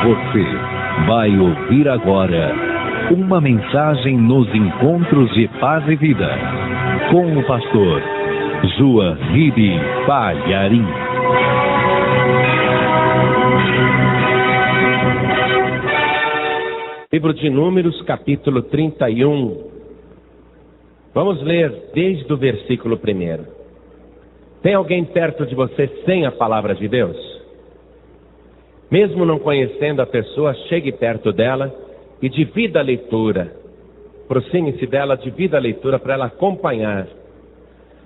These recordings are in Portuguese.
Você vai ouvir agora uma mensagem nos encontros de paz e vida com o pastor Joahide Palharim. Livro de Números, capítulo 31. Vamos ler desde o versículo 1. Tem alguém perto de você sem a palavra de Deus? Mesmo não conhecendo a pessoa, chegue perto dela e divida a leitura. Aproxime-se dela, divida a leitura para ela acompanhar.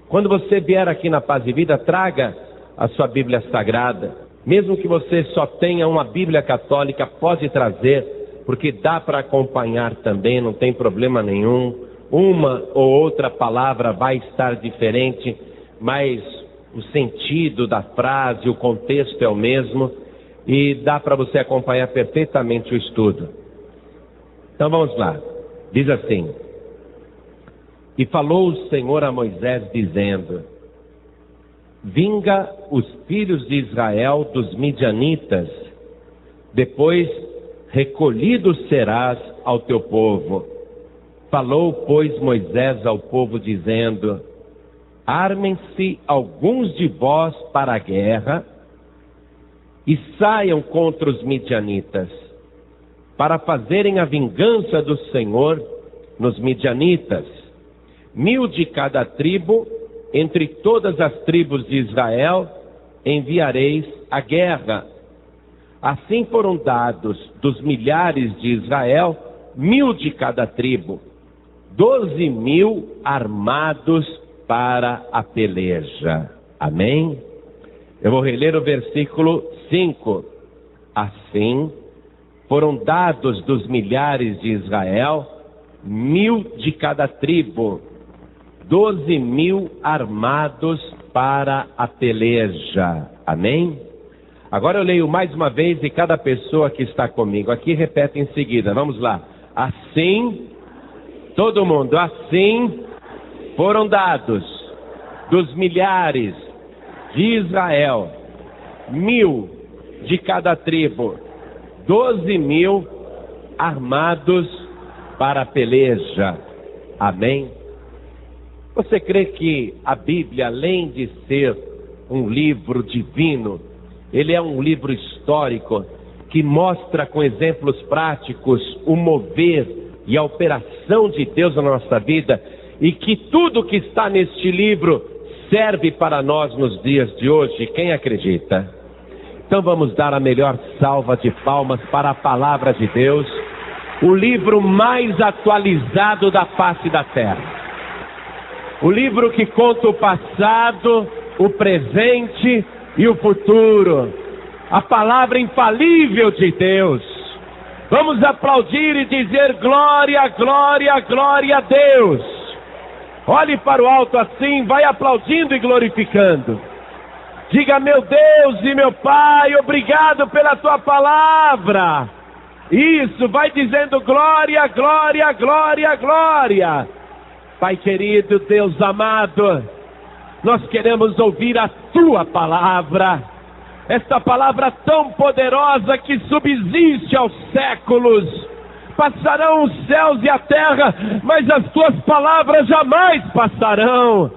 Quando você vier aqui na Paz e Vida, traga a sua Bíblia Sagrada. Mesmo que você só tenha uma Bíblia católica, pode trazer, porque dá para acompanhar também, não tem problema nenhum. Uma ou outra palavra vai estar diferente, mas o sentido da frase, o contexto é o mesmo. E dá para você acompanhar perfeitamente o estudo. Então vamos lá. Diz assim: E falou o Senhor a Moisés dizendo: Vinga os filhos de Israel dos midianitas, depois recolhido serás ao teu povo. Falou, pois, Moisés ao povo dizendo: Armem-se alguns de vós para a guerra e saiam contra os midianitas, para fazerem a vingança do Senhor nos midianitas. 1000 de cada tribo, entre todas as tribos de Israel, enviareis à guerra. Assim foram dados dos milhares de Israel, 1000 de cada tribo, 12.000 armados para a peleja. Amém? Eu vou reler o versículo 5. Assim foram dados dos milhares de Israel, 1000 de cada tribo, 12.000 armados para a peleja. Amém? Agora eu leio mais uma vez e cada pessoa que está comigo aqui repete em seguida. Vamos lá. Assim, todo mundo, assim foram dados dos milhares de Israel, 1000 de cada tribo, 12.000 armados para a peleja. Amém? Você crê que a Bíblia, além de ser um livro divino, ele é um livro histórico que mostra com exemplos práticos o mover e a operação de Deus na nossa vida, e que tudo que está neste livro serve para nós nos dias de hoje? Quem acredita? Então vamos dar a melhor salva de palmas para a palavra de Deus, o livro mais atualizado da face da terra. O livro que conta o passado, o presente e o futuro. A palavra infalível de Deus. Vamos aplaudir e dizer glória, glória, glória a Deus. Olhe para o alto assim, vai aplaudindo e glorificando. Diga: meu Deus e meu Pai, obrigado pela tua palavra. Isso, vai dizendo glória, glória, glória, glória. Pai querido, Deus amado, nós queremos ouvir a tua palavra. Esta palavra tão poderosa que subsiste aos séculos. Passarão os céus e a terra, mas as tuas palavras jamais passarão.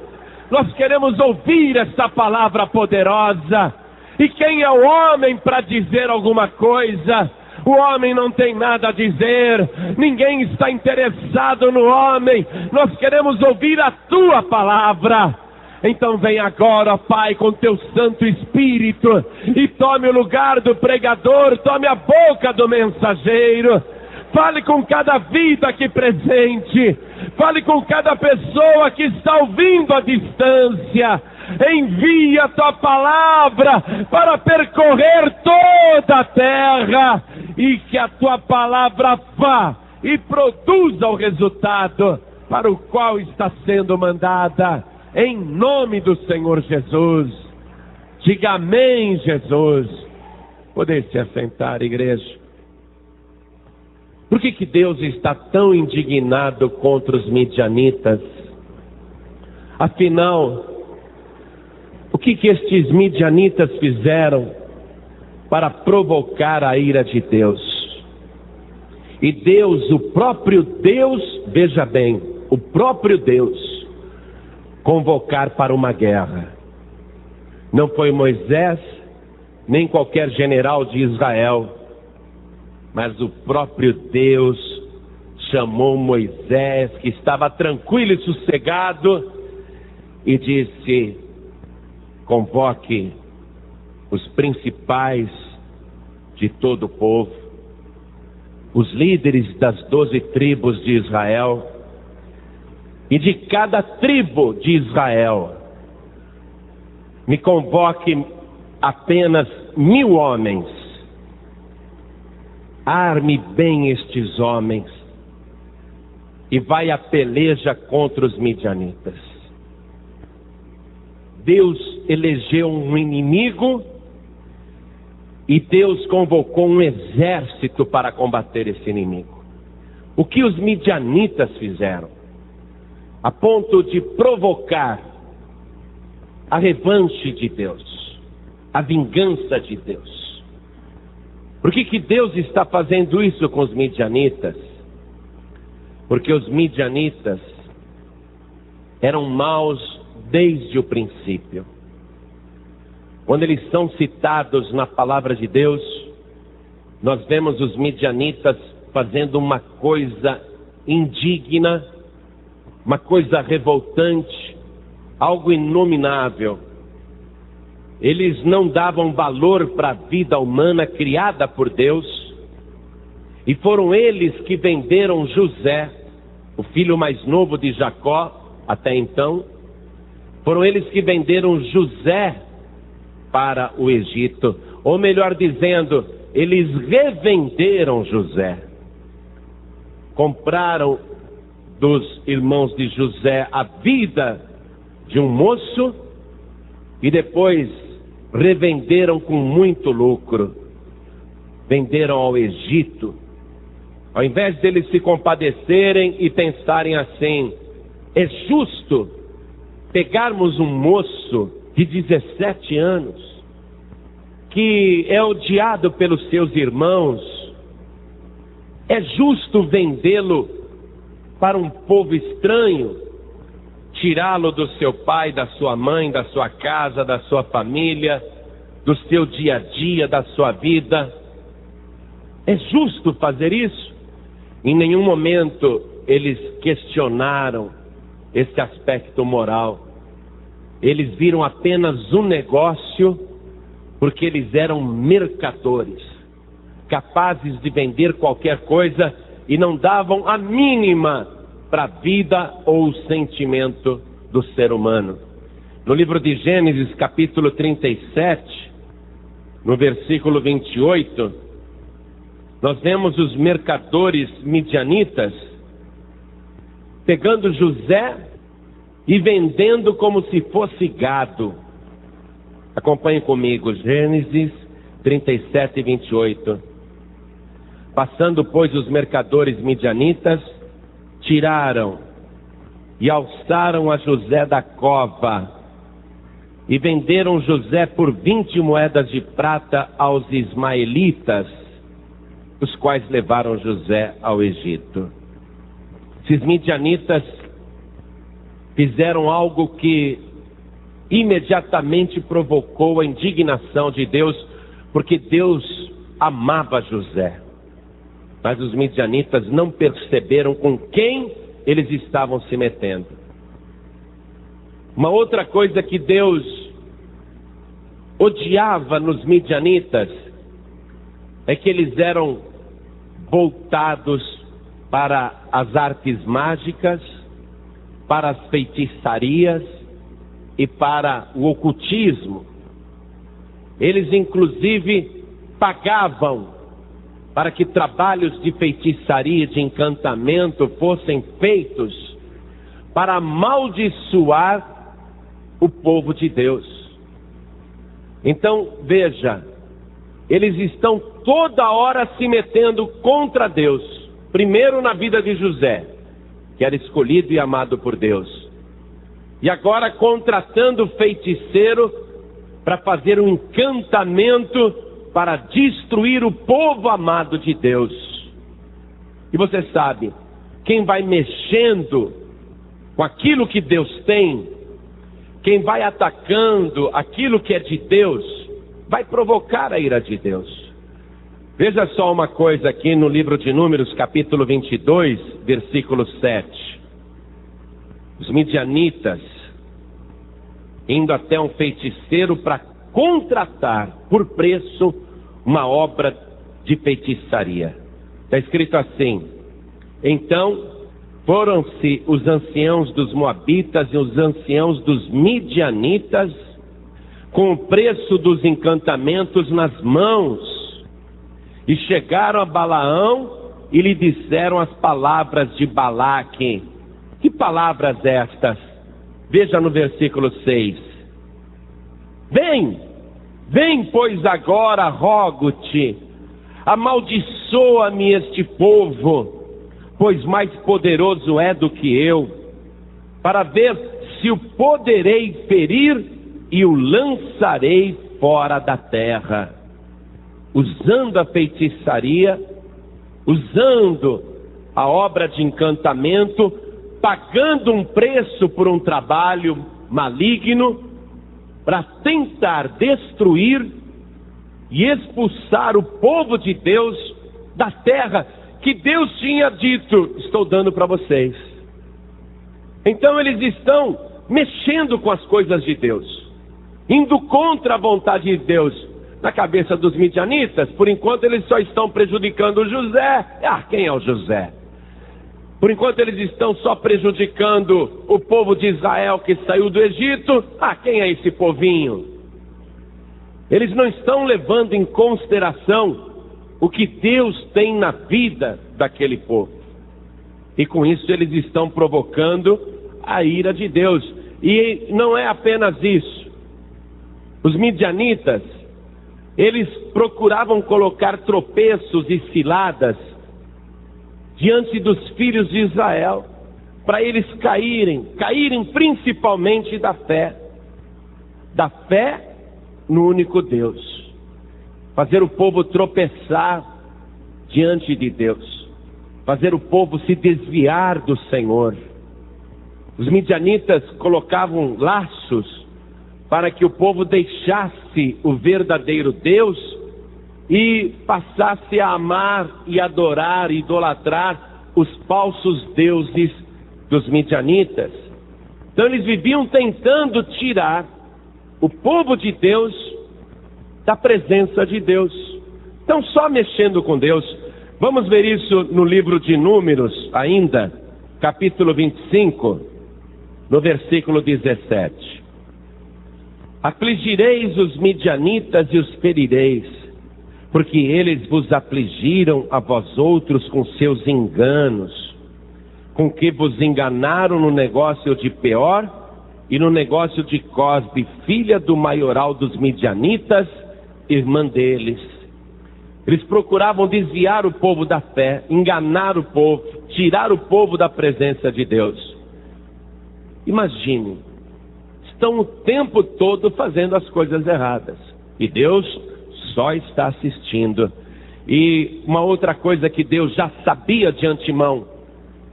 Nós queremos ouvir esta palavra poderosa. E quem é o homem para dizer alguma coisa? O homem não tem nada a dizer. Ninguém está interessado no homem. Nós queremos ouvir a tua palavra. Então vem agora, Pai, com teu Santo Espírito e tome o lugar do pregador, tome a boca do mensageiro. Fale com cada vida aqui presente. Fale com cada pessoa que está ouvindo à distância. Envia a tua palavra para percorrer toda a terra. E que a tua palavra vá e produza o resultado para o qual está sendo mandada. Em nome do Senhor Jesus. Diga amém, Jesus. Poder se assentar, igreja. Por que Deus está tão indignado contra os midianitas? Afinal, o que estes midianitas fizeram? para provocar a ira de Deus. E Deus, o próprio Deus, veja bem, o próprio Deus, convocar para uma guerra. Não foi Moisés, nem qualquer general de Israel, mas o próprio Deus chamou Moisés, que estava tranquilo e sossegado, e disse: convoque os principais de todo o povo, os líderes das 12 tribos de Israel, e de cada tribo de Israel, me convoque apenas 1000 homens. Arme bem estes homens e vai à peleja contra os midianitas. Deus elegeu um inimigo e Deus convocou um exército para combater esse inimigo. O que os midianitas fizeram? A ponto de provocar a revanche de Deus, a vingança de Deus. Por que Deus está fazendo isso com os midianitas? Porque os midianitas eram maus desde o princípio. Quando eles são citados na palavra de Deus, nós vemos os midianitas fazendo uma coisa indigna, uma coisa revoltante, algo inominável. Eles não davam valor para a vida humana criada por Deus, e foram eles que venderam José, o filho mais novo de Jacó, até então. Foram eles que venderam José para o Egito, ou melhor dizendo, eles revenderam José. Compraram dos irmãos de José a vida de um moço e depois revenderam com muito lucro. Venderam ao Egito. Ao invés deles se compadecerem e pensarem assim: é justo pegarmos um moço de 17 anos, que é odiado pelos seus irmãos, é justo vendê-lo para um povo estranho, tirá-lo do seu pai, da sua mãe, da sua casa, da sua família, do seu dia a dia, da sua vida? É justo fazer isso? Em nenhum momento eles questionaram esse aspecto moral. Eles viram apenas um negócio, porque eles eram mercadores, capazes de vender qualquer coisa e não davam a mínima para a vida ou o sentimento do ser humano. No livro de Gênesis, capítulo 37, no versículo 28, nós vemos os mercadores midianitas pegando José e vendendo como se fosse gado. Acompanhe comigo, Gênesis 37, 28. Passando, pois, os mercadores midianitas, tiraram e alçaram a José da cova e venderam José por 20 moedas de prata aos ismaelitas, os quais levaram José ao Egito. Esses midianitas fizeram algo que imediatamente provocou a indignação de Deus, porque Deus amava José. Mas os midianitas não perceberam com quem eles estavam se metendo. Uma outra coisa que Deus odiava nos midianitas é que eles eram voltados para as artes mágicas, para as feitiçarias e para o ocultismo. Eles inclusive pagavam para que trabalhos de feitiçaria, de encantamento fossem feitos para amaldiçoar o povo de Deus. Então, veja, eles estão toda hora se metendo contra Deus. Primeiro na vida de José, que era escolhido e amado por Deus. E agora contratando feiticeiro para fazer um encantamento para destruir o povo amado de Deus. E você sabe, quem vai mexendo com aquilo que Deus tem, quem vai atacando aquilo que é de Deus, vai provocar a ira de Deus. Veja só uma coisa aqui no livro de Números, capítulo 22, versículo 7. Os midianitas indo até um feiticeiro para contratar por preço uma obra de feitiçaria. Está escrito assim: então foram-se os anciãos dos moabitas e os anciãos dos midianitas com o preço dos encantamentos nas mãos, e chegaram a Balaão e lhe disseram as palavras de Balaque. Que palavras estas? Veja no versículo 6. Vem, pois agora, rogo-te, amaldiçoa-me este povo, pois mais poderoso é do que eu, para ver se o poderei ferir e o lançarei fora da terra. Usando a feitiçaria, usando a obra de encantamento, pagando um preço por um trabalho maligno, para tentar destruir e expulsar o povo de Deus da terra que Deus tinha dito: estou dando para vocês. Então eles estão mexendo com as coisas de Deus, indo contra a vontade de Deus. Na cabeça dos midianitas, por enquanto eles só estão prejudicando o José. Quem é o José? Por enquanto eles estão só prejudicando o povo de Israel que saiu do Egito. Quem é esse povinho? Eles não estão levando em consideração o que Deus tem na vida daquele povo. E com isso eles estão provocando a ira de Deus. E não é apenas isso. Os midianitas, eles procuravam colocar tropeços e ciladas diante dos filhos de Israel, para eles caírem principalmente da fé no único Deus, fazer o povo tropeçar diante de Deus, fazer o povo se desviar do Senhor. Os midianitas colocavam laços para que o povo deixasse o verdadeiro Deus e passasse a amar e adorar e idolatrar os falsos deuses dos midianitas. Então eles viviam tentando tirar o povo de Deus da presença de Deus. Então só mexendo com Deus. Vamos ver isso no livro de Números ainda, capítulo 25, no versículo 17. Afligireis os midianitas e os ferireis, porque eles vos afligiram a vós outros com seus enganos, com que vos enganaram no negócio de Peor e no negócio de Cosbe, filha do maioral dos midianitas, irmã deles. Eles procuravam desviar o povo da fé, enganar o povo, tirar o povo da presença de Deus. Imagine, estão o tempo todo fazendo as coisas erradas, e Deus só está assistindo. E uma outra coisa que Deus já sabia de antemão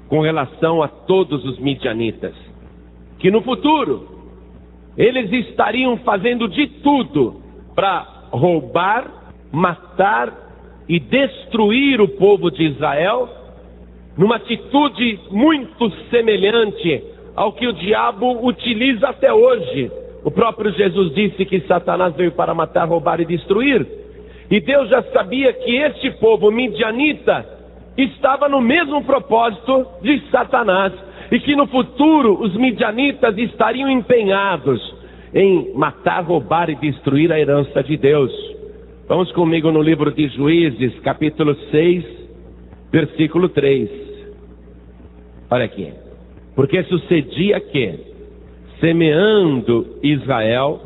com relação a todos os midianitas, que no futuro eles estariam fazendo de tudo para roubar, matar e destruir o povo de Israel, numa atitude muito semelhante ao que o diabo utiliza até hoje. O próprio Jesus disse que Satanás veio para matar, roubar e destruir. E Deus já sabia que este povo midianita estava no mesmo propósito de Satanás. E que no futuro os midianitas estariam empenhados em matar, roubar e destruir a herança de Deus. Vamos comigo no livro de Juízes, capítulo 6, versículo 3. Olha aqui. Porque sucedia que, semeando Israel,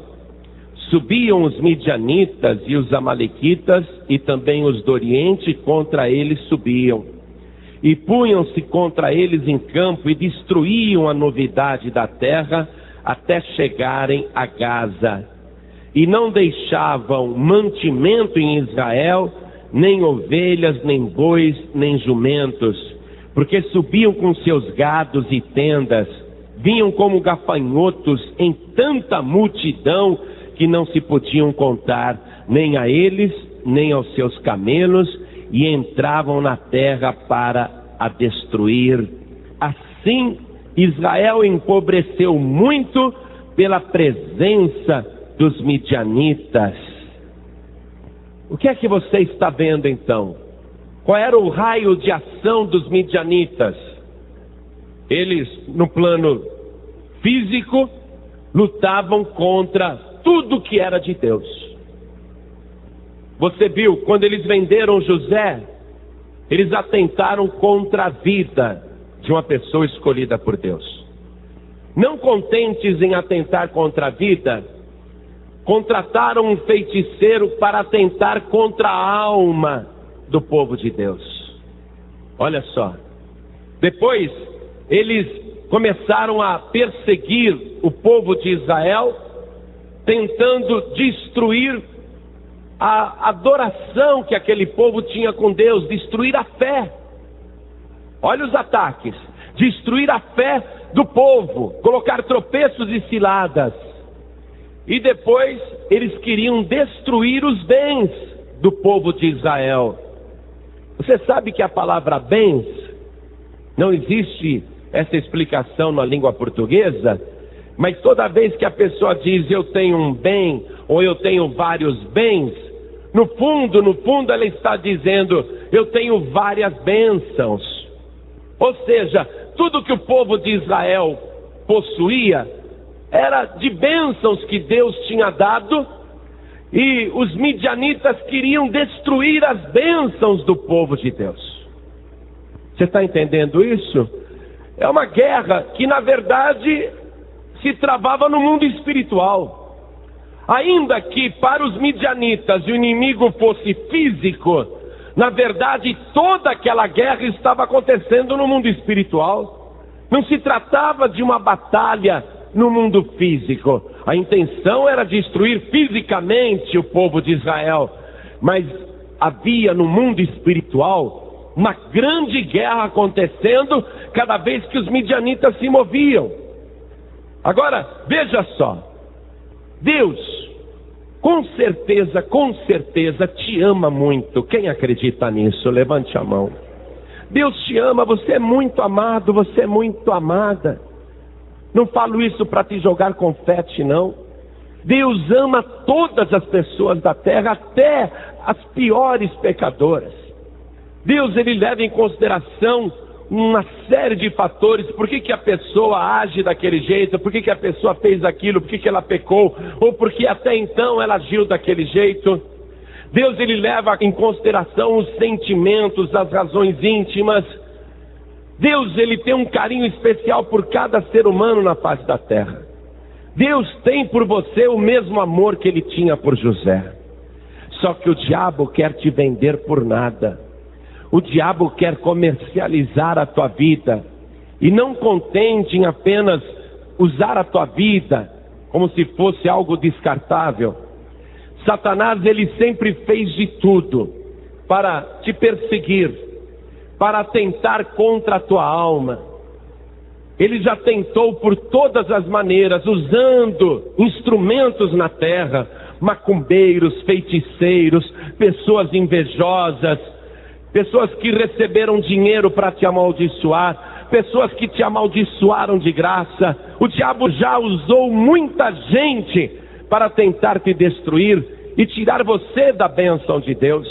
subiam os midianitas e os amalequitas, e também os do Oriente contra eles subiam, e punham-se contra eles em campo, e destruíam a novidade da terra, até chegarem a Gaza. e não deixavam mantimento em Israel, nem ovelhas, nem bois, nem jumentos, porque subiam com seus gados e tendas, vinham como gafanhotos em tanta multidão que não se podiam contar, nem a eles, nem aos seus camelos, e entravam na terra para a destruir. Assim, Israel empobreceu muito pela presença dos midianitas. O que é que você está vendo então? Qual era o raio de ação dos midianitas? Eles, no plano físico, lutavam contra tudo que era de Deus. Você viu, quando eles venderam José, eles atentaram contra a vida de uma pessoa escolhida por Deus. Não contentes em atentar contra a vida, contrataram um feiticeiro para atentar contra a alma do povo de Deus. Olha só. Depois, eles começaram a perseguir o povo de Israel, tentando destruir a adoração que aquele povo tinha com Deus, destruir a fé. Olha os ataques. Destruir a fé do povo, colocar tropeços e ciladas. E depois eles queriam destruir os bens do povo de Israel. Você sabe que a palavra bens, não existe essa explicação na língua portuguesa, mas toda vez que a pessoa diz eu tenho um bem, ou eu tenho vários bens, no fundo ela está dizendo eu tenho várias bênçãos. Ou seja, tudo que o povo de Israel possuía era de bênçãos que Deus tinha dado, e os midianitas queriam destruir as bênçãos do povo de Deus. Você está entendendo isso? É uma guerra que na verdade se travava no mundo espiritual. Ainda que para os midianitas o inimigo fosse físico, na verdade toda aquela guerra estava acontecendo no mundo espiritual. Não se tratava de uma batalha no mundo físico. A intenção era destruir fisicamente o povo de Israel, mas havia no mundo espiritual uma grande guerra acontecendo cada vez que os midianitas se moviam. Agora, veja só, Deus, com certeza te ama muito. Quem acredita nisso? Levante a mão. Deus te ama, você é muito amado, você é muito amada. Não falo isso para te jogar confete, não. Deus ama todas as pessoas da terra, até as piores pecadoras. Deus, ele leva em consideração uma série de fatores. Por que a pessoa age daquele jeito? Por que a pessoa fez aquilo? Por que ela pecou? Ou porque até então ela agiu daquele jeito? Deus, ele leva em consideração os sentimentos, as razões íntimas. Deus, ele tem um carinho especial por cada ser humano na face da terra. Deus tem por você o mesmo amor que ele tinha por José. Só que o diabo quer te vender por nada. O diabo quer comercializar a tua vida. E não contente em apenas usar a tua vida como se fosse algo descartável. Satanás, ele sempre fez de tudo para te perseguir, para atentar contra a tua alma. Ele já tentou por todas as maneiras, usando instrumentos na terra, macumbeiros, feiticeiros, pessoas invejosas, pessoas que receberam dinheiro para te amaldiçoar, pessoas que te amaldiçoaram de graça. O diabo já usou muita gente para tentar te destruir e tirar você da bênção de Deus.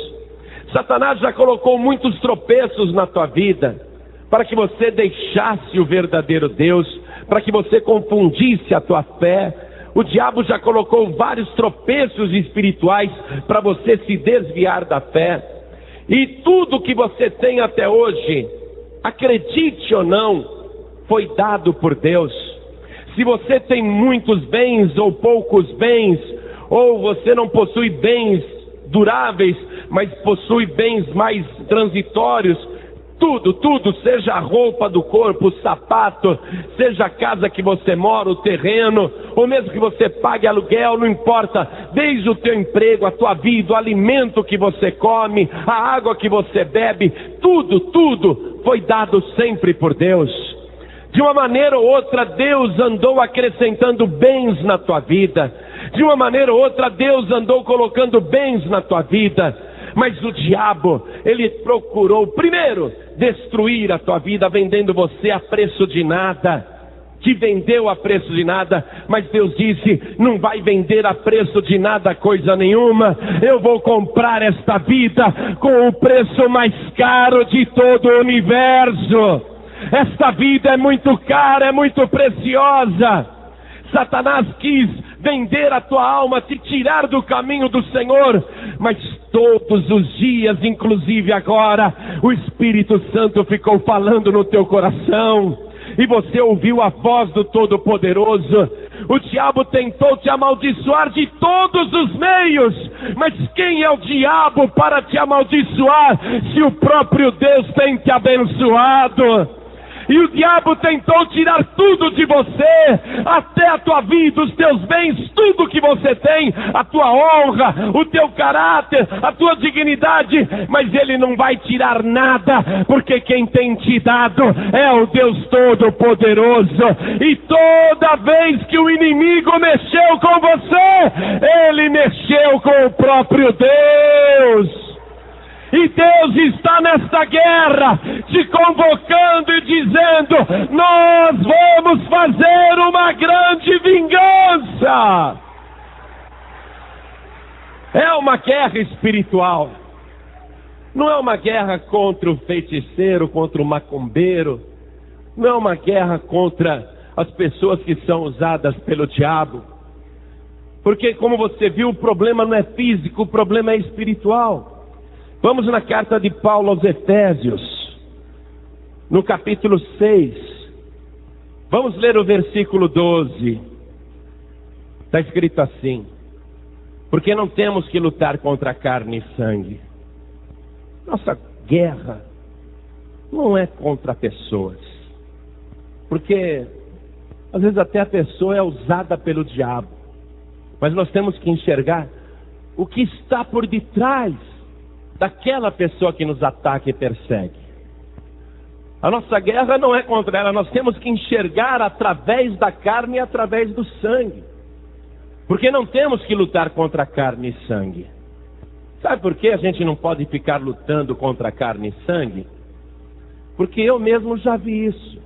Satanás já colocou muitos tropeços na tua vida, para que você deixasse o verdadeiro Deus, para que você confundisse a tua fé. O diabo já colocou vários tropeços espirituais para você se desviar da fé. E tudo que você tem até hoje, acredite ou não, foi dado por Deus. Se você tem muitos bens ou poucos bens, ou você não possui bens duráveis, mas possui bens mais transitórios, Tudo, tudo, seja a roupa do corpo, o sapato, seja a casa que você mora, o terreno, ou mesmo que você pague aluguel, não importa, desde o teu emprego, a tua vida, o alimento que você come, a água que você bebe, tudo, tudo foi dado sempre por Deus. De uma maneira ou outra, Deus andou acrescentando bens na tua vida. De uma maneira ou outra, Deus andou colocando bens na tua vida. Mas o diabo, ele procurou primeiro destruir a tua vida, vendendo você a preço de nada. Te vendeu a preço de nada, mas Deus disse: não vai vender a preço de nada coisa nenhuma. Eu vou comprar esta vida com o preço mais caro de todo o universo. Esta vida é muito cara, é muito preciosa. Satanás quis vender a tua alma, te tirar do caminho do Senhor, mas todos os dias, inclusive agora, o Espírito Santo ficou falando no teu coração, e você ouviu a voz do Todo-Poderoso. O diabo tentou te amaldiçoar de todos os meios, mas quem é o diabo para te amaldiçoar, se o próprio Deus tem te abençoado? E o diabo tentou tirar tudo de você, até a tua vida, os teus bens, tudo que você tem, a tua honra, o teu caráter, a tua dignidade, mas ele não vai tirar nada, porque quem tem te dado é o Deus Todo-Poderoso. E toda vez que o inimigo mexeu com você, ele mexeu com o próprio Deus. E Deus está nesta guerra, te convocando e dizendo: nós vamos fazer uma grande vingança. É uma guerra espiritual. Não é uma guerra contra o feiticeiro, contra o macumbeiro. Não é uma guerra contra as pessoas que são usadas pelo diabo. Porque, como você viu, o problema não é físico, o problema é espiritual. Vamos na carta de Paulo aos Efésios, no capítulo 6. Vamos ler o versículo 12. Está escrito assim: porque não temos que lutar contra carne e sangue. Nossa guerra não é contra pessoas. Porque às vezes até a pessoa é usada pelo diabo. Mas nós temos que enxergar o que está por detrás daquela pessoa que nos ataca e persegue. A nossa guerra não é contra ela, nós temos que enxergar através da carne e através do sangue. Porque não temos que lutar contra carne e sangue. Sabe por que a gente não pode ficar lutando contra carne e sangue? Porque eu mesmo já vi isso.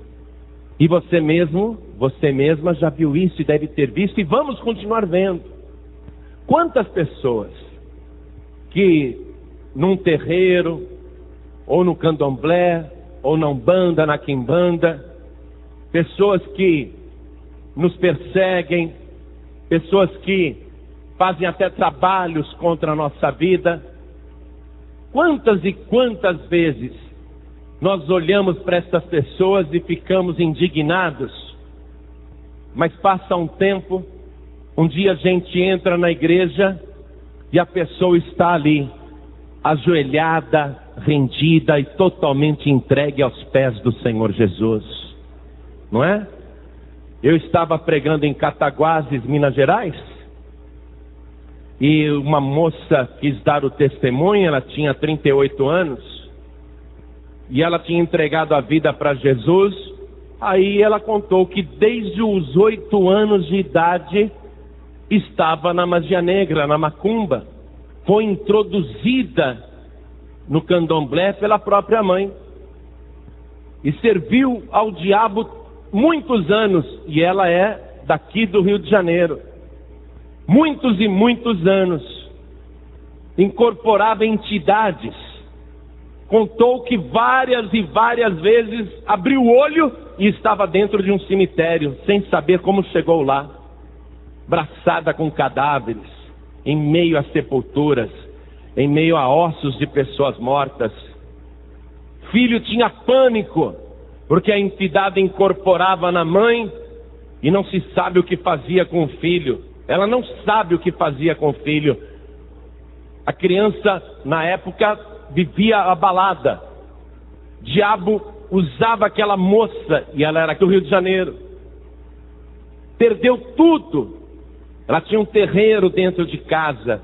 E você mesma já viu isso e deve ter visto, e vamos continuar vendo. Quantas pessoas que num terreiro, ou no candomblé, ou na umbanda, na quimbanda, pessoas que nos perseguem, pessoas que fazem até trabalhos contra a nossa vida. Quantas e quantas vezes nós olhamos para essas pessoas e ficamos indignados, mas passa um tempo, um dia a gente entra na igreja e a pessoa está ali, ajoelhada, rendida e totalmente entregue aos pés do Senhor Jesus, não é? Eu estava pregando em Cataguases, Minas Gerais, e uma moça quis dar o testemunho. Ela tinha 38 anos, e ela tinha entregado a vida para Jesus. Aí ela contou que desde os 8 anos de idade estava na magia negra, na macumba. Foi introduzida no candomblé pela própria mãe. E serviu ao diabo muitos anos. E ela é daqui do Rio de Janeiro. Muitos e muitos anos. Incorporava entidades. Contou que várias e várias vezes abriu o olho e estava dentro de um cemitério, sem saber como chegou lá. Braçada com cadáveres, em meio a sepulturas, em meio a ossos de pessoas mortas. Filho tinha pânico, porque a entidade incorporava na mãe e não se sabe o que fazia com o filho. Ela não sabe o que fazia com o filho. A criança, na época, vivia abalada. diabo usava aquela moça, e ela era aqui do Rio de Janeiro. Perdeu tudo. Ela tinha um terreiro dentro de casa.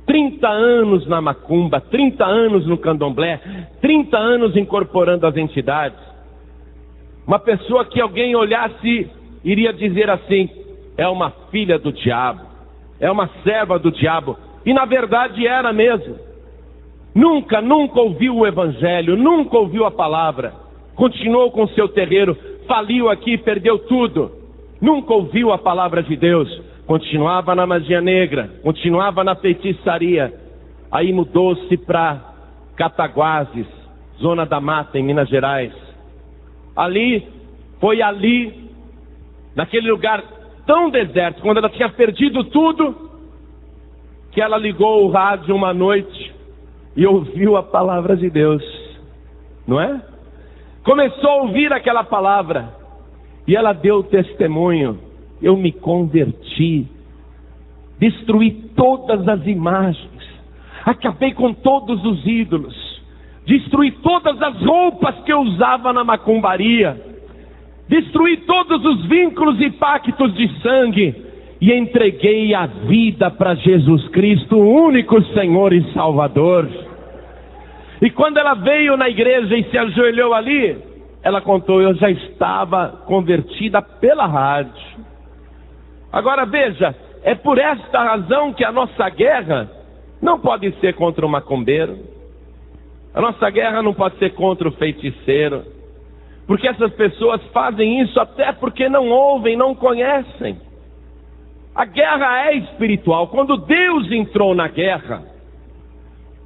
30 anos na macumba, 30 anos no candomblé, 30 anos incorporando as entidades. Uma pessoa que alguém olhasse, iria dizer assim: é uma filha do diabo, é uma serva do diabo. E na verdade era mesmo. Nunca ouviu o evangelho, nunca ouviu a palavra. Continuou com seu terreiro, faliu aqui, perdeu tudo. Nunca ouviu a palavra de Deus. Continuava na magia negra, continuava na feitiçaria. Aí mudou-se para Cataguases, zona da mata, em Minas Gerais. Foi ali, naquele lugar tão deserto, quando ela tinha perdido tudo, que ela ligou o rádio uma noite e ouviu a palavra de Deus, não é? Começou a ouvir aquela palavra, e ela deu testemunho: eu me converti, destruí todas as imagens, acabei com todos os ídolos, destruí todas as roupas que eu usava na macumbaria, destruí todos os vínculos e pactos de sangue, e entreguei a vida para Jesus Cristo, o único Senhor e Salvador. E quando ela veio na igreja e se ajoelhou ali, ela contou: eu já estava convertida pela rádio. Agora veja, é por esta razão que a nossa guerra não pode ser contra o macumbeiro, a nossa guerra não pode ser contra o feiticeiro, porque essas pessoas fazem isso até porque não ouvem, não conhecem. A guerra é espiritual. Quando Deus entrou na guerra,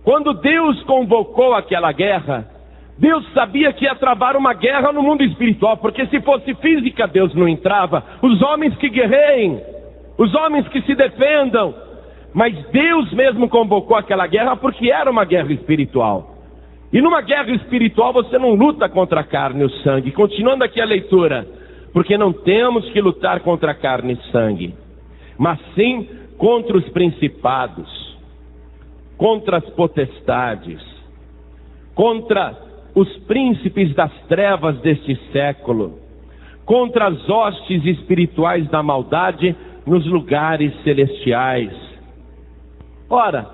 quando Deus convocou aquela guerra, Deus sabia que ia travar uma guerra no mundo espiritual, porque se fosse física, Deus não entrava. Os homens que guerreiem, os homens que se defendam. Mas Deus mesmo convocou aquela guerra porque era uma guerra espiritual. E numa guerra espiritual você não luta contra a carne e o sangue. Continuando aqui a leitura: porque não temos que lutar contra a carne e sangue, mas sim contra os principados, contra as potestades, contra os príncipes das trevas deste século, contra as hostes espirituais da maldade nos lugares celestiais. Ora,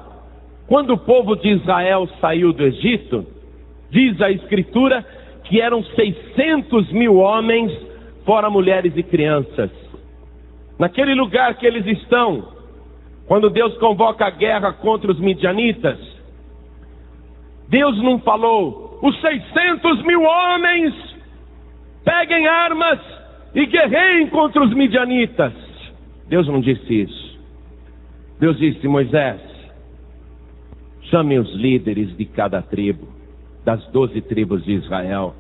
quando o povo de Israel saiu do Egito, diz a Escritura que eram 600 mil homens, fora mulheres e crianças. Naquele lugar que eles estão, quando Deus convoca a guerra contra os midianitas, Deus não falou: os 600 mil homens peguem armas e guerreiem contra os midianitas. Deus não disse isso. Deus disse: Moisés, chame os líderes de cada tribo, das 12 tribos de Israel,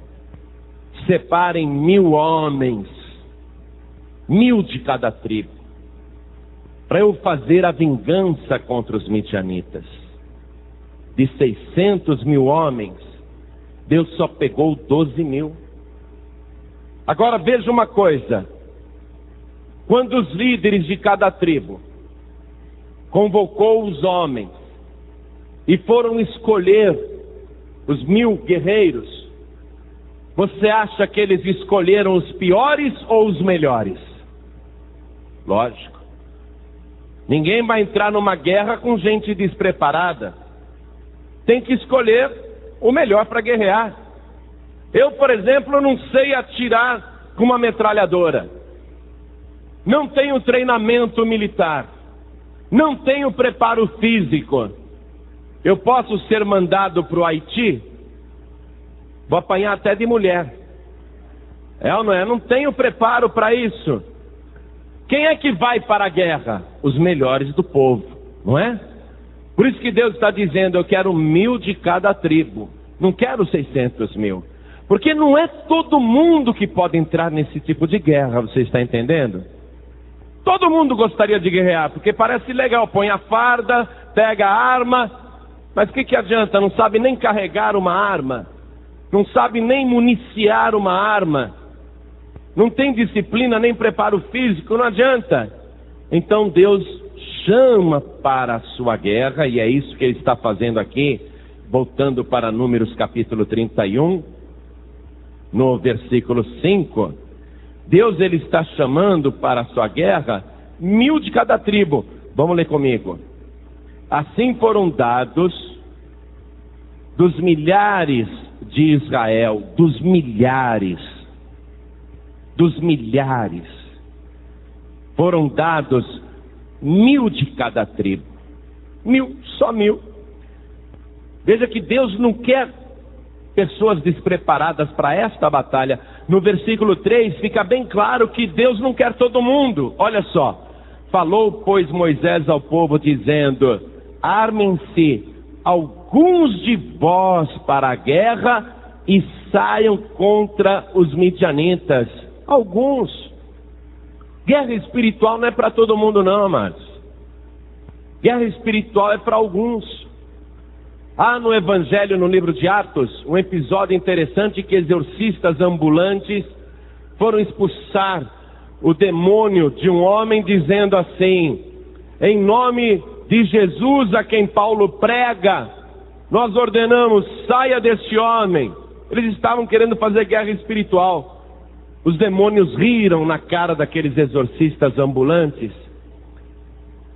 separem 1000 homens, 1000 de cada tribo, para eu fazer a vingança contra os midianitas. De 600 mil homens, Deus só pegou 12 mil. Agora veja uma coisa: quando os líderes de cada tribo convocou os homens e foram escolher os 1000 guerreiros, você acha que eles escolheram os piores ou os melhores? Lógico. Ninguém vai entrar numa guerra com gente despreparada. Tem que escolher o melhor para guerrear. Eu, por exemplo, não sei atirar com uma metralhadora. Não tenho treinamento militar. Não tenho preparo físico. Eu posso ser mandado para o Haiti? Vou apanhar até de mulher. É ou não é? Não tenho preparo para isso. Quem é que vai para a guerra? Os melhores do povo, não é? Por isso que Deus está dizendo: eu quero 1000 de cada tribo. Não quero 600 mil. Porque não é todo mundo que pode entrar nesse tipo de guerra, você está entendendo? Todo mundo gostaria de guerrear, porque parece legal. Põe a farda, pega a arma, mas o que adianta? Não sabe nem carregar uma arma, não sabe nem municiar uma arma, não tem disciplina nem preparo físico, não adianta. Então Deus chama para a sua guerra, e é isso que Ele está fazendo aqui, voltando para Números capítulo 31, no versículo 5, Deus ele está chamando para a sua guerra 1000 de cada tribo. Vamos ler comigo. Assim foram dados dos milhares de Israel, dos milhares, foram dados 1000 de cada tribo. 1000, só 1000. Veja que Deus não quer pessoas despreparadas para esta batalha. No versículo 3 fica bem claro que Deus não quer todo mundo. Olha só. Falou, pois, Moisés ao povo, dizendo: armem-se alguns de vós para a guerra e saiam contra os midianitas. Alguns. Guerra espiritual não é para todo mundo não, amados. Guerra espiritual é para alguns. Há no Evangelho, no livro de Atos, um episódio interessante que exorcistas ambulantes foram expulsar o demônio de um homem, dizendo assim: em nome de Jesus a quem Paulo prega, nós ordenamos, saia deste homem. Eles estavam querendo fazer guerra espiritual. Os demônios riram na cara daqueles exorcistas ambulantes.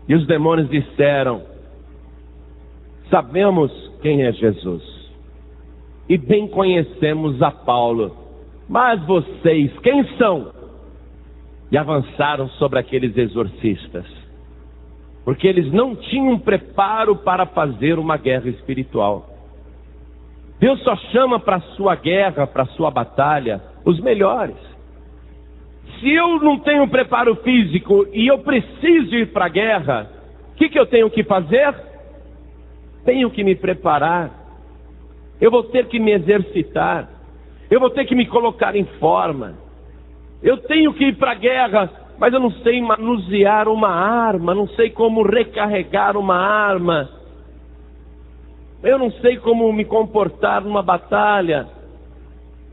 E os demônios disseram: sabemos quem é Jesus e bem conhecemos a Paulo, mas vocês quem são? E avançaram sobre aqueles exorcistas, porque eles não tinham preparo para fazer uma guerra espiritual. Deus só chama para a sua guerra, para a sua batalha, os melhores. Se eu não tenho preparo físico e eu preciso ir para a guerra, o que eu tenho que fazer? Tenho que me preparar. Eu vou ter que me exercitar. Eu vou ter que me colocar em forma. Eu tenho que ir para a guerra, mas eu não sei manusear uma arma, não sei como recarregar uma arma. Eu não sei como me comportar numa batalha.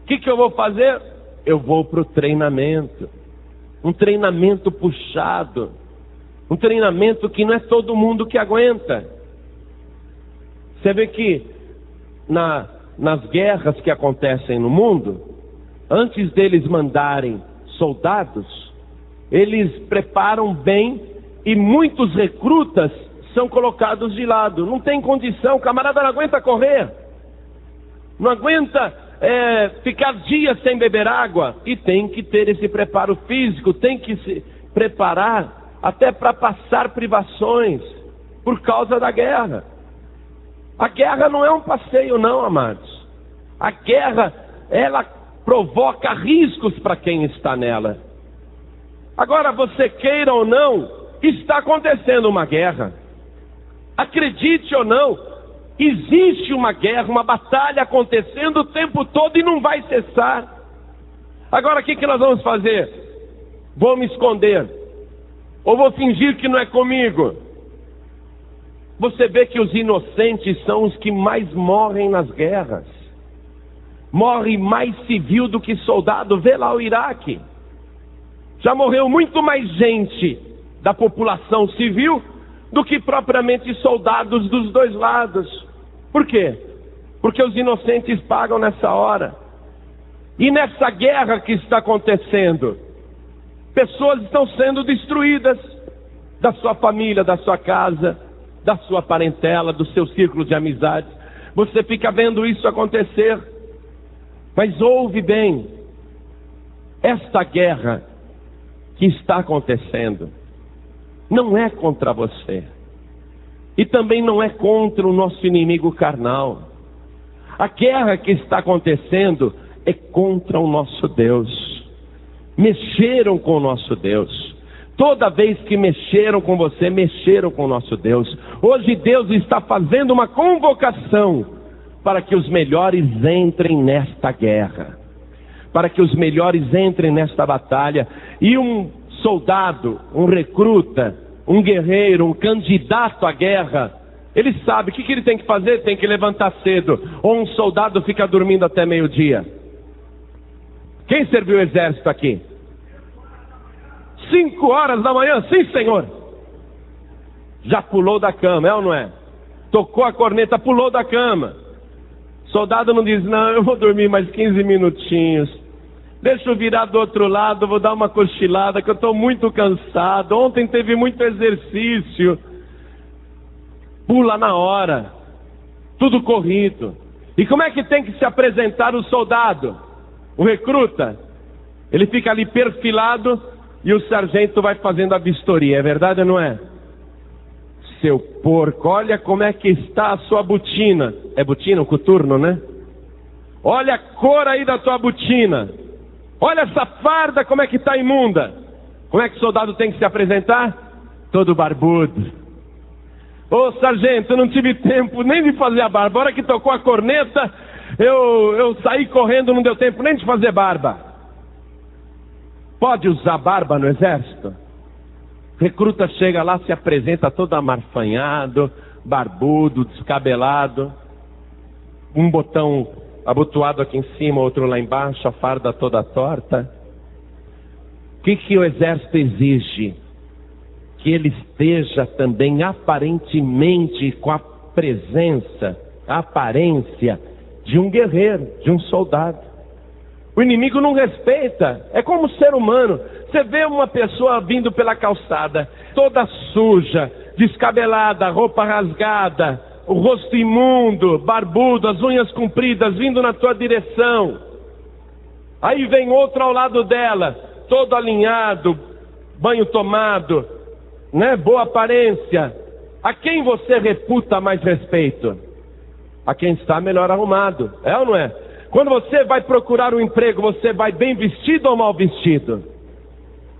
O que eu vou fazer? Eu vou para o treinamento. Um treinamento puxado. Um treinamento que não é todo mundo que aguenta. Você vê que nas guerras que acontecem no mundo, antes deles mandarem soldados, eles preparam bem e muitos recrutas são colocados de lado. Não tem condição, o camarada não aguenta correr, não aguenta ficar dias sem beber água, e tem que ter esse preparo físico, tem que se preparar até para passar privações por causa da guerra. A guerra não é um passeio não, amados. A guerra, ela provoca riscos para quem está nela. Agora, você queira ou não, está acontecendo uma guerra. Acredite ou não, existe uma guerra, uma batalha acontecendo o tempo todo e não vai cessar. Agora, o que nós vamos fazer? Vou me esconder? Ou vou fingir que não é comigo? Você vê que os inocentes são os que mais morrem nas guerras. Morre mais civil do que soldado. Vê lá o Iraque. Já morreu muito mais gente da população civil do que propriamente soldados dos dois lados. Por quê? Porque os inocentes pagam nessa hora. E nessa guerra que está acontecendo, pessoas estão sendo destruídas da sua família, da sua casa, da sua parentela, do seu círculo de amizades. Você fica vendo isso acontecer. Mas ouve bem, esta guerra que está acontecendo não é contra você, e também não é contra o nosso inimigo carnal. A guerra que está acontecendo é contra o nosso Deus. Mexeram com o nosso Deus. Toda vez que mexeram com você, mexeram com o nosso Deus. Hoje Deus está fazendo uma convocação para que os melhores entrem nesta guerra, para que os melhores entrem nesta batalha. E um soldado, um recruta, um guerreiro, um candidato à guerra, ele sabe o que ele tem que fazer? Tem que levantar cedo. Ou um soldado fica dormindo até meio-dia. Quem serviu o exército aqui? 5 horas da manhã, sim senhor. Já pulou da cama, é ou não é? Tocou a corneta, pulou da cama. soldado não diz, não, eu vou dormir mais 15 minutinhos. Deixa eu virar do outro lado, vou dar uma cochilada, que eu estou muito cansado. Ontem teve muito exercício. Pula na hora. Tudo corrido. E como é que tem que se apresentar o soldado? O recruta? Ele fica ali perfilado e o sargento vai fazendo a vistoria. É verdade ou não é? Seu porco, olha como é que está a sua botina. É botina, o coturno, né? Olha a cor aí da tua botina. Olha essa farda, como é que está imunda. Como é que o soldado tem que se apresentar? Todo barbudo. Ô sargento, eu não tive tempo nem de fazer a barba. A hora que tocou a corneta, eu saí correndo, não deu tempo nem de fazer barba. Pode usar barba no exército? Recruta chega lá, se apresenta todo amarfanhado, barbudo, descabelado. Um botão abotoado aqui em cima, outro lá embaixo, a farda toda torta. O que o exército exige? Que ele esteja também aparentemente com a presença, a aparência de um guerreiro, de um soldado. O inimigo não respeita, é como ser humano. Você vê uma pessoa vindo pela calçada, toda suja, descabelada, roupa rasgada, o rosto imundo, barbudo, as unhas compridas, vindo na tua direção. Aí vem outro ao lado dela, todo alinhado, banho tomado, né? Boa aparência. A quem você reputa mais respeito? A quem está melhor arrumado, é ou não é? Quando você vai procurar um emprego, você vai bem vestido ou mal vestido?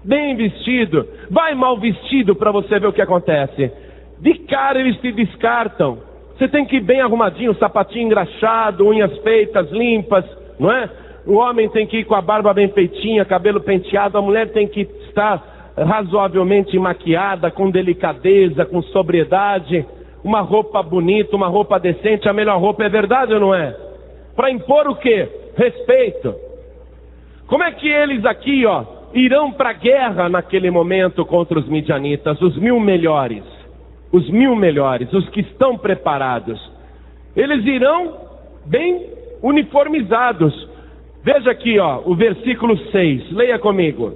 Bem vestido. Vai mal vestido para você ver o que acontece. De cara eles te descartam. Você tem que ir bem arrumadinho, sapatinho engraxado, unhas feitas, limpas, não é? O homem tem que ir com a barba bem feitinha, cabelo penteado. A mulher tem que estar razoavelmente maquiada, com delicadeza, com sobriedade. Uma roupa bonita, uma roupa decente. A melhor roupa, é verdade ou não é? Para impor o quê? Respeito. Como é que eles aqui, irão para a guerra naquele momento contra os midianitas? Os 1000 melhores. Os 1000 melhores, os que estão preparados. Eles irão bem uniformizados. Veja aqui, o versículo 6. Leia comigo.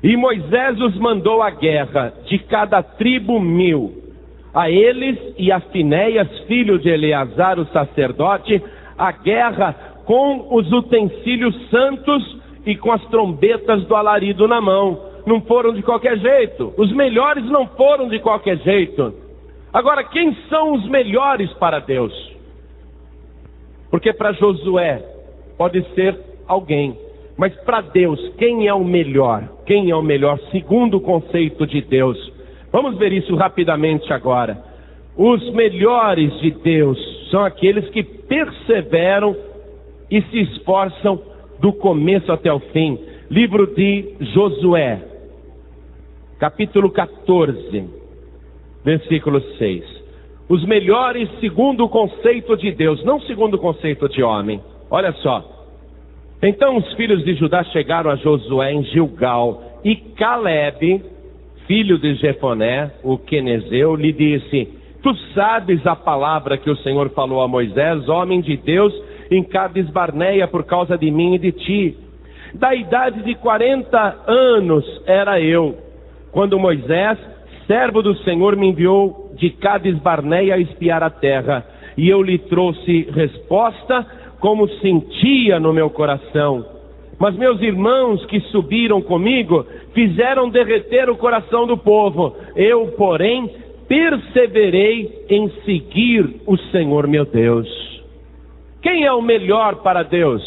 E Moisés os mandou à guerra, de cada tribo 1000. A eles e a Finéias, filho de Eleazar, o sacerdote, a guerra com os utensílios santos e com as trombetas do alarido na mão. Não foram de qualquer jeito. Os melhores não foram de qualquer jeito. Agora, quem são os melhores para Deus? Porque para Josué pode ser alguém, mas para Deus, quem é o melhor? Quem é o melhor segundo o conceito de Deus? Vamos ver isso rapidamente agora. Os melhores de Deus são aqueles que perseveram e se esforçam do começo até o fim. Livro de Josué, capítulo 14, versículo 6. Os melhores segundo o conceito de Deus, não segundo o conceito de homem. Olha só. Então os filhos de Judá chegaram a Josué em Gilgal, e Calebe, filho de Jefoné, o quenezeu, lhe disse: Tu sabes a palavra que o Senhor falou a Moisés, homem de Deus, em Cades Barneia, por causa de mim e de ti. Da idade de 40 anos era eu, quando Moisés, servo do Senhor, me enviou de Cades Barneia a espiar a terra. E eu lhe trouxe resposta como sentia no meu coração. Mas meus irmãos que subiram comigo fizeram derreter o coração do povo. Eu, porém, perseverei em seguir o Senhor meu Deus. Quem é o melhor para Deus?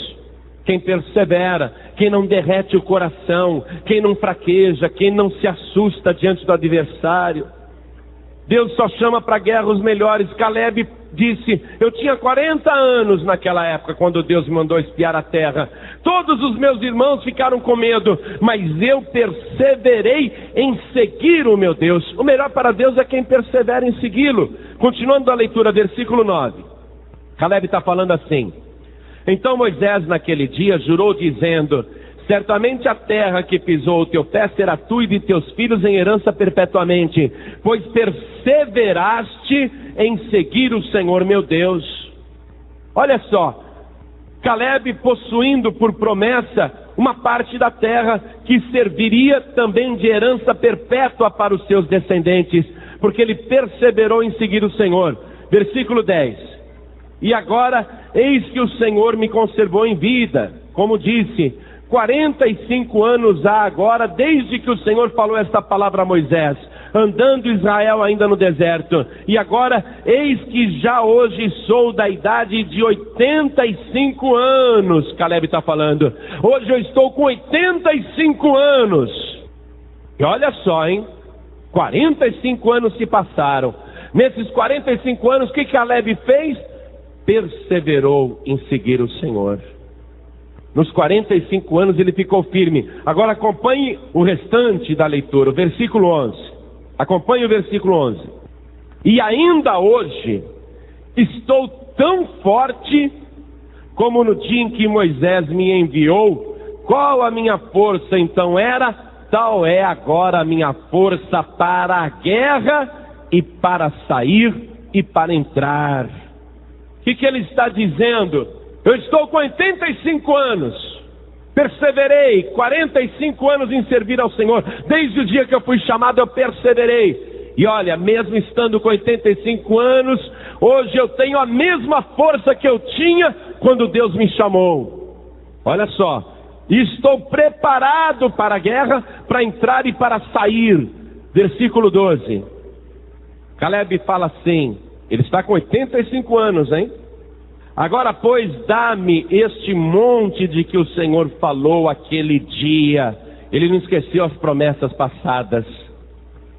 Quem persevera, quem não derrete o coração, quem não fraqueja, quem não se assusta diante do adversário. Deus só chama para a guerra os melhores. Calebe disse: eu tinha 40 anos naquela época, quando Deus me mandou espiar a terra. Todos os meus irmãos ficaram com medo, mas eu perseverei em seguir o meu Deus. O melhor para Deus é quem persevera em segui-lo. Continuando a leitura, versículo 9. Calebe está falando assim: então Moisés naquele dia jurou dizendo: certamente a terra que pisou o teu pé será tua e de teus filhos em herança perpetuamente, pois perseveraste em seguir o Senhor meu Deus. Olha só, Caleb possuindo por promessa uma parte da terra que serviria também de herança perpétua para os seus descendentes, porque ele perseverou em seguir o Senhor. Versículo 10. E agora, eis que o Senhor me conservou em vida, como disse, 45 anos há agora, desde que o Senhor falou esta palavra a Moisés, andando Israel ainda no deserto. E agora, eis que já hoje sou da idade de 85 anos, Caleb está falando. Hoje eu estou com 85 anos. E olha só, hein? 45 anos se passaram. Nesses 45 anos, o que Caleb fez? Perseverou em seguir o Senhor. Nos 45 anos ele ficou firme. Agora acompanhe o restante da leitura, o versículo 11. Acompanhe o versículo 11. E ainda hoje estou tão forte como no dia em que Moisés me enviou. Qual a minha força então era? Tal é agora a minha força para a guerra e para sair e para entrar. O que ele está dizendo? Eu estou com 85 anos, perseverei, 45 anos em servir ao Senhor, desde o dia que eu fui chamado eu perseverei, e olha, mesmo estando com 85 anos, hoje eu tenho a mesma força que eu tinha quando Deus me chamou. Olha só, estou preparado para a guerra, para entrar e para sair. Versículo 12, Caleb fala assim, ele está com 85 anos, hein? Agora, pois, dá-me este monte de que o Senhor falou aquele dia. Ele não esqueceu as promessas passadas.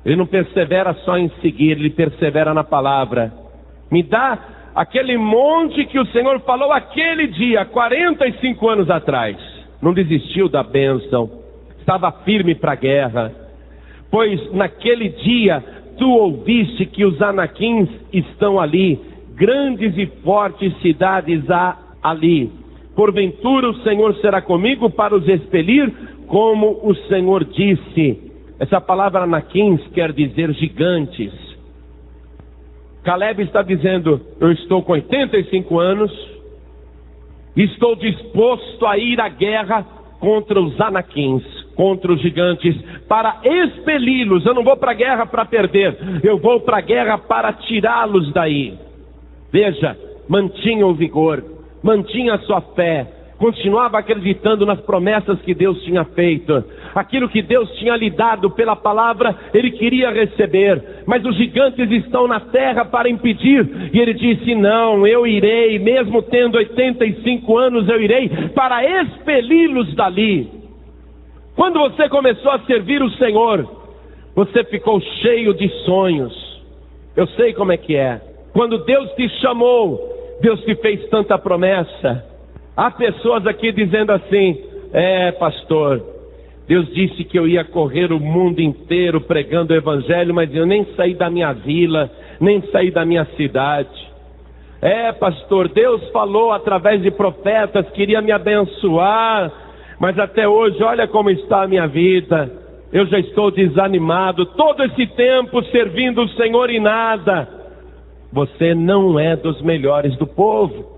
Ele não persevera só em seguir, ele persevera na palavra. Me dá aquele monte que o Senhor falou aquele dia, 45 anos atrás. Não desistiu da bênção, estava firme para a guerra. Pois naquele dia tu ouviste que os anaquins estão ali, grandes e fortes cidades há ali. Porventura o Senhor será comigo para os expelir, como o Senhor disse. Essa palavra anaquins quer dizer gigantes. Caleb está dizendo, eu estou com 85 anos, estou disposto a ir à guerra contra os anaquins, contra os gigantes, para expeli-los. Eu não vou para a guerra para perder, eu vou para a guerra para tirá-los daí. Veja, mantinha o vigor, mantinha a sua fé, continuava acreditando nas promessas que Deus tinha feito. Aquilo que Deus tinha lhe dado pela palavra, ele queria receber, mas os gigantes estão na terra para impedir. E ele disse, não, eu irei, mesmo tendo 85 anos, eu irei para expeli-los dali. Quando você começou a servir o Senhor, você ficou cheio de sonhos. Eu sei como é que é. Quando Deus te chamou, Deus te fez tanta promessa. Há pessoas aqui dizendo assim, pastor, Deus disse que eu ia correr o mundo inteiro pregando o evangelho, mas eu nem saí da minha vila, nem saí da minha cidade. Pastor, Deus falou através de profetas, queria me abençoar, mas até hoje, olha como está a minha vida. Eu já estou desanimado, todo esse tempo servindo o Senhor e nada. Você não é dos melhores do povo,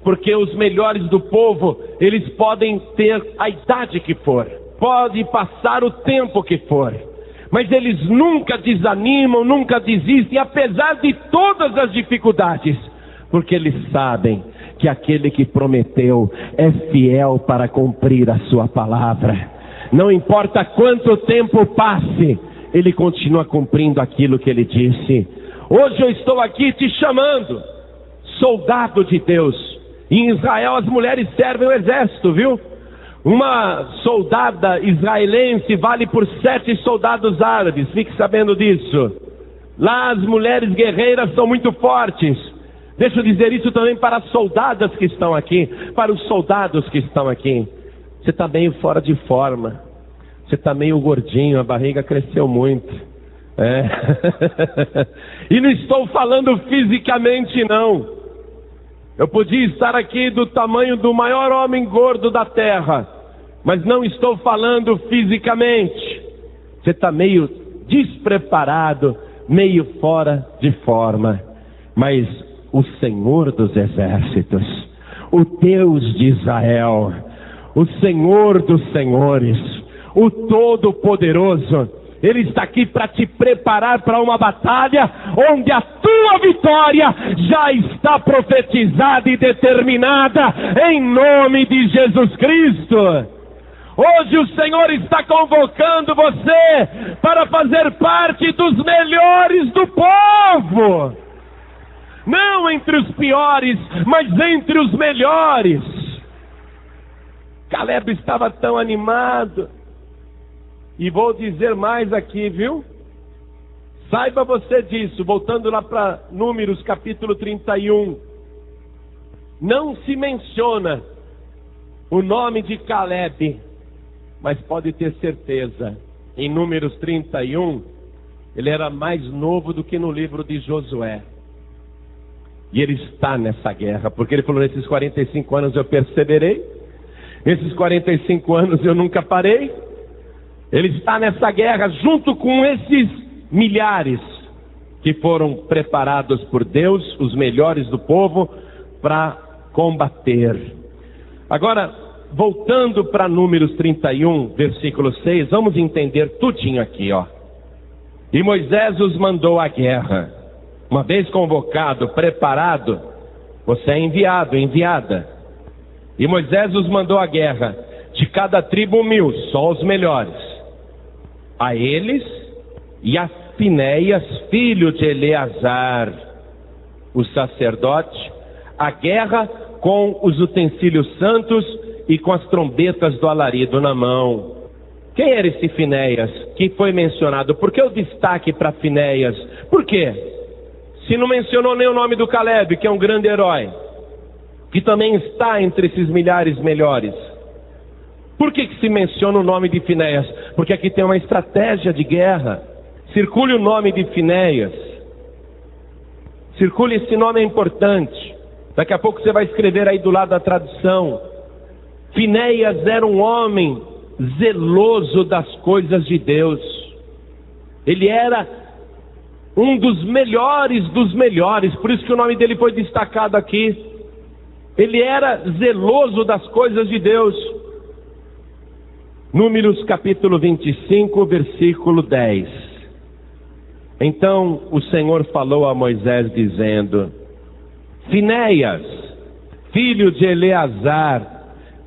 porque os melhores do povo, eles podem ter a idade que for, pode passar o tempo que for, mas eles nunca desanimam, nunca desistem, apesar de todas as dificuldades, porque eles sabem que aquele que prometeu é fiel para cumprir a sua palavra. Não importa quanto tempo passe, ele continua cumprindo aquilo que ele disse. Hoje eu estou aqui te chamando, soldado de Deus. Em Israel as mulheres servem o exército, viu? Uma soldada israelense vale por 7 soldados árabes, fique sabendo disso. Lá as mulheres guerreiras são muito fortes. Deixa eu dizer isso também para as soldadas que estão aqui, para os soldados que estão aqui. Você está meio fora de forma, você está meio gordinho, a barriga cresceu muito. E não estou falando fisicamente não. Eu podia estar aqui do tamanho do maior homem gordo da terra, mas não estou falando fisicamente. Você está meio despreparado, meio fora de forma. Mas o Senhor dos exércitos, o Deus de Israel, o Senhor dos senhores, o Todo-Poderoso. Ele está aqui para te preparar para uma batalha onde a tua vitória já está profetizada e determinada em nome de Jesus Cristo. Hoje o Senhor está convocando você para fazer parte dos melhores do povo. Não entre os piores, mas entre os melhores. Caleb estava tão animado. E vou dizer mais aqui, viu? Saiba você disso, voltando lá para Números capítulo 31. Não se menciona o nome de Caleb, mas pode ter certeza, em Números 31, ele era mais novo do que no livro de Josué. E ele está nessa guerra, porque ele falou, nesses 45 anos eu perseverei, nesses 45 anos eu nunca parei. Ele está nessa guerra junto com esses milhares que foram preparados por Deus, os melhores do povo, para combater. Agora, voltando para Números 31, versículo 6, vamos entender tudinho aqui, ó. E Moisés os mandou à guerra. Uma vez convocado, preparado, você é enviado, enviada. E Moisés os mandou à guerra, de cada tribo 1000, só os melhores. A eles e a Finéias, filho de Eleazar, o sacerdote, a guerra com os utensílios santos e com as trombetas do alarido na mão. Quem era esse Finéias que foi mencionado? Por que o destaque para Finéias? Por quê? Se não mencionou nem o nome do Caleb, que é um grande herói, que também está entre esses milhares melhores. Por que se menciona o nome de Finéias? Porque aqui tem uma estratégia de guerra. Circule o nome de Finéias. Circule, esse nome é importante. Daqui a pouco você vai escrever aí do lado da tradução. Finéias era um homem zeloso das coisas de Deus. Ele era um dos melhores, por isso que o nome dele foi destacado aqui. Ele era zeloso das coisas de Deus. Números capítulo 25, versículo 10. Então o Senhor falou a Moisés dizendo: Finéias, filho de Eleazar,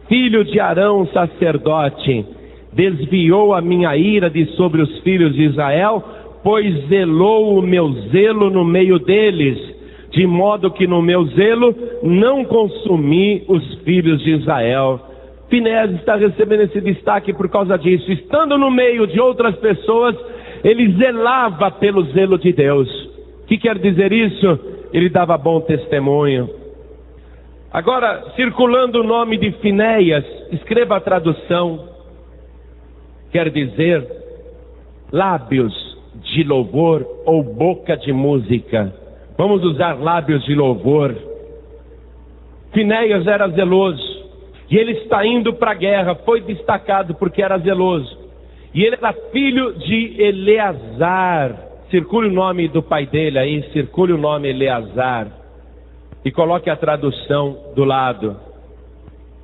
filho de Arão, sacerdote, desviou a minha ira de sobre os filhos de Israel, pois zelou o meu zelo no meio deles, de modo que no meu zelo não consumi os filhos de Israel. Finéias está recebendo esse destaque por causa disso. Estando no meio de outras pessoas, ele zelava pelo zelo de Deus. O que quer dizer isso? Ele dava bom testemunho. Agora, circulando o nome de Finéias, escreva a tradução. Quer dizer, lábios de louvor ou boca de música. Vamos usar lábios de louvor. Finéias era zeloso. E ele está indo para a guerra, foi destacado porque era zeloso. E ele era filho de Eleazar. Circule o nome do pai dele aí, circule o nome Eleazar. E coloque a tradução do lado.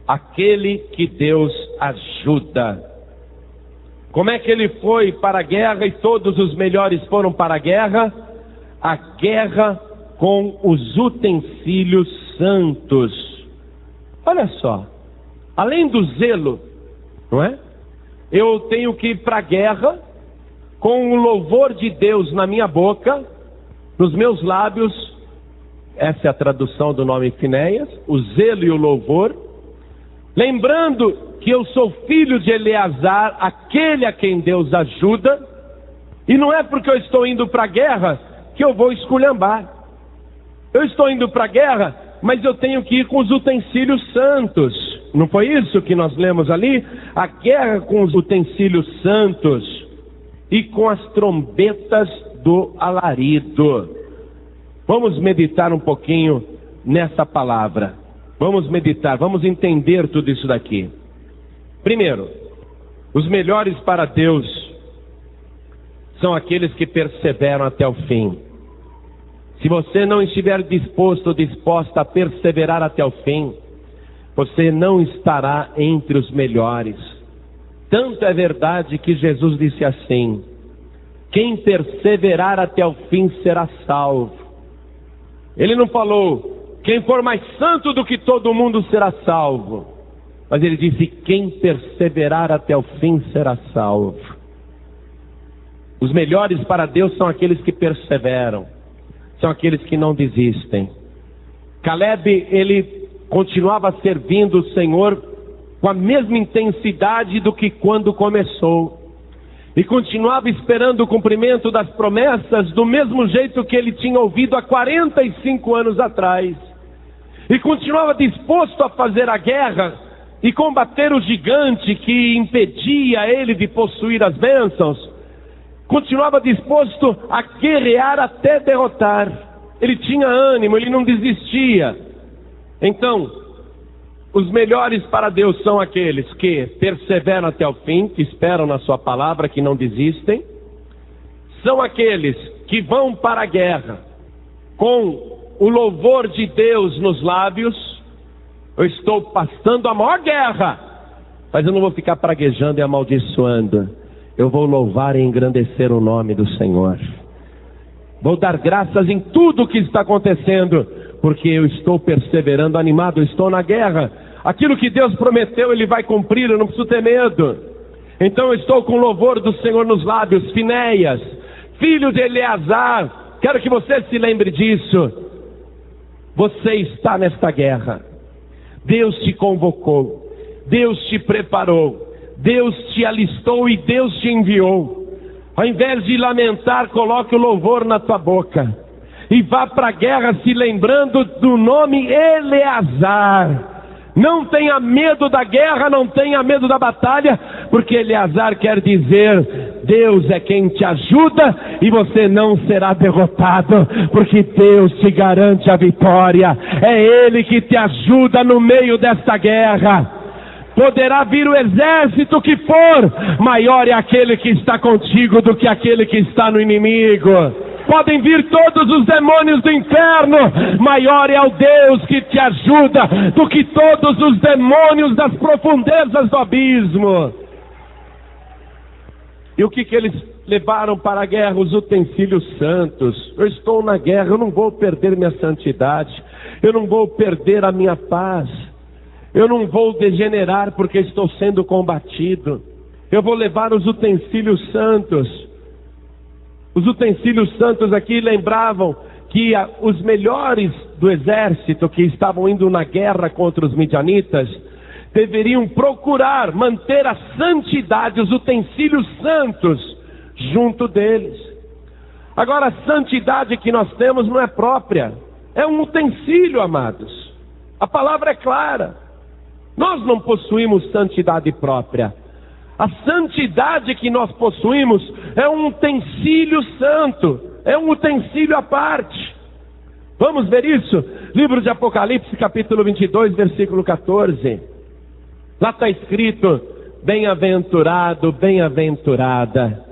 Aquele que Deus ajuda. Como é que ele foi para a guerra e todos os melhores foram para a guerra? A guerra com os utensílios santos. Olha só. Além do zelo, não é? Eu tenho que ir para a guerra com o louvor de Deus na minha boca, nos meus lábios. Essa é a tradução do nome Finéias, o zelo e o louvor. Lembrando que eu sou filho de Eleazar, aquele a quem Deus ajuda. E não é porque eu estou indo para a guerra que eu vou esculhambar. Eu estou indo para a guerra, mas eu tenho que ir com os utensílios santos. Não foi isso que nós lemos ali? A guerra com os utensílios santos e com as trombetas do alarido. Vamos meditar um pouquinho nessa palavra. Vamos meditar, vamos entender tudo isso daqui. Primeiro, os melhores para Deus são aqueles que perseveram até o fim. Se você não estiver disposto ou disposta a perseverar até o fim, você não estará entre os melhores. Tanto é verdade que Jesus disse assim: quem perseverar até o fim será salvo. Ele não falou, quem for mais santo do que todo mundo será salvo. Mas ele disse, quem perseverar até o fim será salvo. Os melhores para Deus são aqueles que perseveram, são aqueles que não desistem. Caleb, ele continuava servindo o Senhor com a mesma intensidade do que quando começou. E continuava esperando o cumprimento das promessas do mesmo jeito que ele tinha ouvido há 45 anos atrás. E continuava disposto a fazer a guerra e combater o gigante que impedia ele de possuir as bênçãos. Continuava disposto a guerrear até derrotar. Ele tinha ânimo, ele não desistia. Então, os melhores para Deus são aqueles que perseveram até o fim, que esperam na sua palavra, que não desistem. São aqueles que vão para a guerra com o louvor de Deus nos lábios. Eu estou passando a maior guerra, mas eu não vou ficar praguejando e amaldiçoando. Eu vou louvar e engrandecer o nome do Senhor. Vou dar graças em tudo o que está acontecendo, porque eu estou perseverando, animado, eu estou na guerra. Aquilo que Deus prometeu, Ele vai cumprir, eu não preciso ter medo. Então eu estou com o louvor do Senhor nos lábios. Finéias, filho de Eleazar, quero que você se lembre disso. Você está nesta guerra. Deus te convocou, Deus te preparou, Deus te alistou e Deus te enviou. Ao invés de lamentar, coloque o louvor na tua boca e vá para a guerra se lembrando do nome Eleazar. Não tenha medo da guerra, não tenha medo da batalha, porque Eleazar quer dizer, Deus é quem te ajuda e você não será derrotado, porque Deus te garante a vitória. É Ele que te ajuda no meio desta guerra. Poderá vir o exército que for, maior é aquele que está contigo do que aquele que está no inimigo. Podem vir todos os demônios do inferno, maior é o Deus que te ajuda do que todos os demônios das profundezas do abismo. E o que eles levaram para a guerra? Os utensílios santos. Eu estou na guerra, eu não vou perder minha santidade, eu não vou perder a minha paz, eu não vou degenerar porque estou sendo combatido. Eu vou levar os utensílios santos. Os utensílios santos aqui lembravam que os melhores do exército que estavam indo na guerra contra os midianitas deveriam procurar manter a santidade, os utensílios santos, junto deles. Agora, a santidade que nós temos não é própria, é um utensílio, amados. A palavra é clara. Nós não possuímos santidade própria. A santidade que nós possuímos é um utensílio santo, é um utensílio à parte. Vamos ver isso? Livro de Apocalipse, capítulo 22, versículo 14. Lá está escrito, bem-aventurado, bem-aventurada,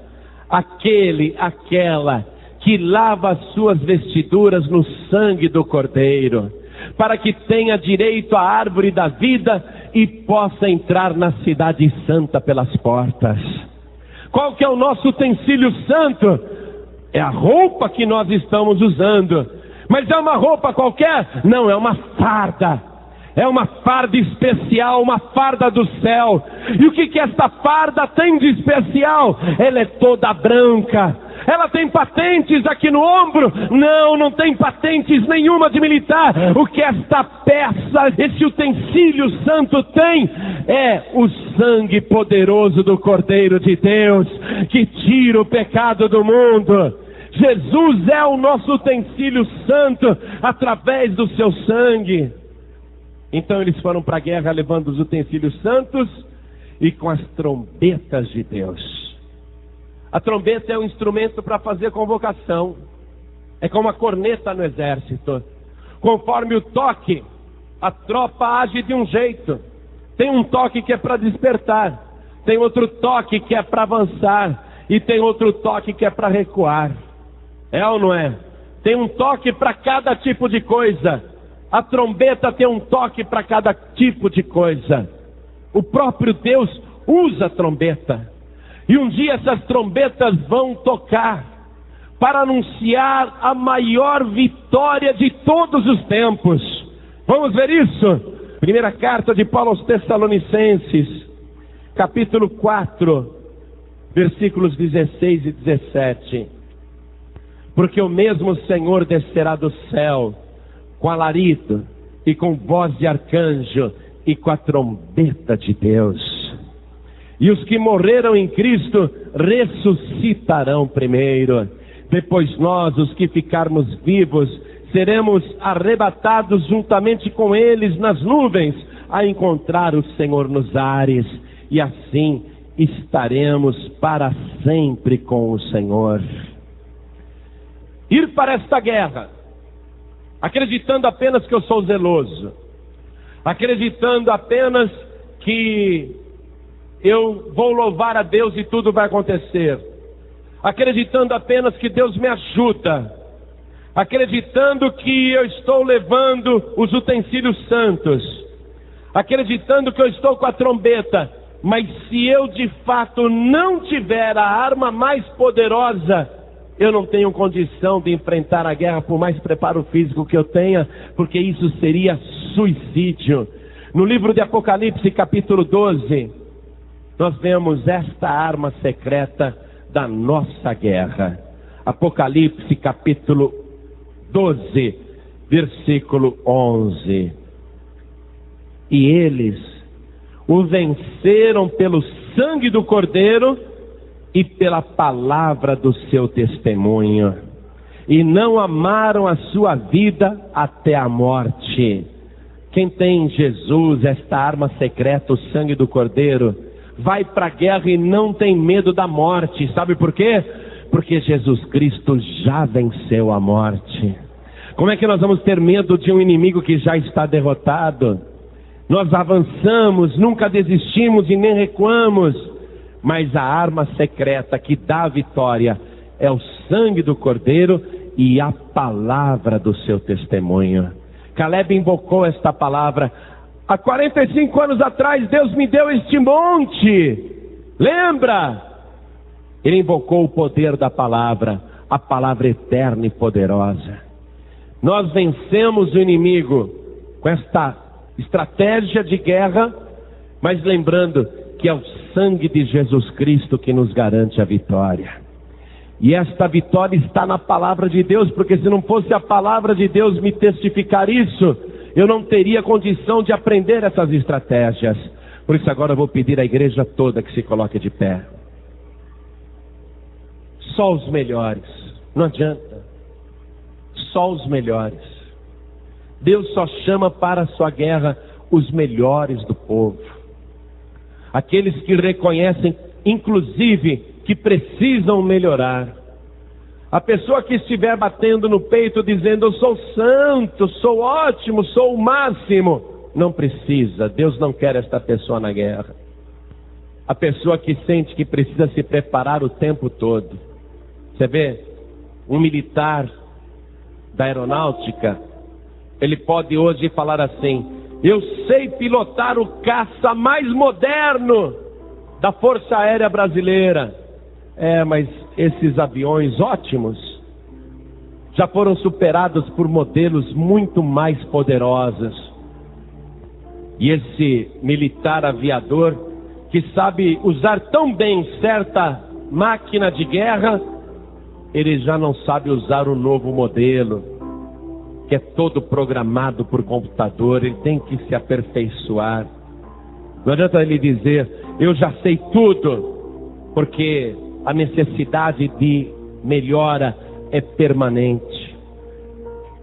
aquela que lava as suas vestiduras no sangue do Cordeiro, para que tenha direito à árvore da vida e possa entrar na cidade santa pelas portas. Qual que é o nosso utensílio santo? É a roupa que nós estamos usando. Mas é uma roupa qualquer? Não, é uma farda. É uma farda especial, uma farda do céu. E o que esta farda tem de especial? Ela é toda branca. Ela tem patentes aqui no ombro? Não, não tem patentes nenhuma de militar. O que esta peça, esse utensílio santo tem, é o sangue poderoso do Cordeiro de Deus, que tira o pecado do mundo. Jesus é o nosso utensílio santo, através do seu sangue. Então eles foram para a guerra levando os utensílios santos e com as trombetas de Deus. A trombeta é um instrumento para fazer convocação. É como a corneta no exército. Conforme o toque, a tropa age de um jeito. Tem um toque que é para despertar, tem outro toque que é para avançar, e tem outro toque que é para recuar. É ou não é? tem um toque para cada tipo de coisa. A trombeta tem um toque para cada tipo de coisa. O próprio Deus usa a trombeta. E um dia essas trombetas vão tocar para anunciar a maior vitória de todos os tempos. Vamos ver isso? Primeira carta de Paulo aos Tessalonicenses, capítulo 4, versículos 16 e 17. Porque o mesmo Senhor descerá do céu com alarido e com voz de arcanjo e com a trombeta de Deus. E os que morreram em Cristo ressuscitarão primeiro. Depois nós, os que ficarmos vivos, seremos arrebatados juntamente com eles nas nuvens, a encontrar o Senhor nos ares. E assim estaremos para sempre com o Senhor. Ir para esta guerra, acreditando apenas que eu sou zeloso, acreditando apenas que eu vou louvar a Deus e tudo vai acontecer, acreditando apenas que Deus me ajuda, acreditando que eu estou levando os utensílios santos, acreditando que eu estou com a trombeta, mas se eu de fato não tiver a arma mais poderosa, eu não tenho condição de enfrentar a guerra, por mais preparo físico que eu tenha, porque isso seria suicídio. No livro de Apocalipse, capítulo 12, nós vemos esta arma secreta da nossa guerra. Apocalipse, capítulo 12, versículo 11. E eles o venceram pelo sangue do Cordeiro e pela palavra do seu testemunho, e não amaram a sua vida até a morte. Quem tem em Jesus, esta arma secreta, o sangue do Cordeiro, vai para a guerra e não tem medo da morte. Sabe por quê? Porque Jesus Cristo já venceu a morte. Como é que nós vamos ter medo de um inimigo que já está derrotado? Nós avançamos, nunca desistimos e nem recuamos. Mas a arma secreta que dá a vitória é o sangue do Cordeiro e a palavra do seu testemunho. Caleb invocou esta palavra. Há 45 anos atrás Deus me deu este monte. Lembra? Ele invocou o poder da palavra, a palavra eterna e poderosa. Nós vencemos o inimigo com esta estratégia de guerra, mas lembrando que é o sangue de Jesus Cristo que nos garante a vitória. E esta vitória está na palavra de Deus, porque se não fosse a palavra de Deus me testificar isso, eu não teria condição de aprender essas estratégias. Por isso agora eu vou pedir à igreja toda que se coloque de pé. Só os melhores, não adianta. Só os melhores. Deus só chama para a sua guerra os melhores do povo. Aqueles que reconhecem, inclusive, que precisam melhorar. A pessoa que estiver batendo no peito dizendo, eu sou santo, sou ótimo, sou o máximo. Não precisa, Deus não quer esta pessoa na guerra. A pessoa que sente que precisa se preparar o tempo todo. Você vê, um militar da aeronáutica, ele pode hoje falar assim, eu sei pilotar o caça mais moderno da Força Aérea Brasileira. Mas esses aviões ótimos já foram superados por modelos muito mais poderosos. E esse militar aviador que sabe usar tão bem certa máquina de guerra, ele já não sabe usar o novo modelo, que é todo programado por computador. Ele tem que se aperfeiçoar. Não adianta ele dizer, eu já sei tudo, porque a necessidade de melhora é permanente.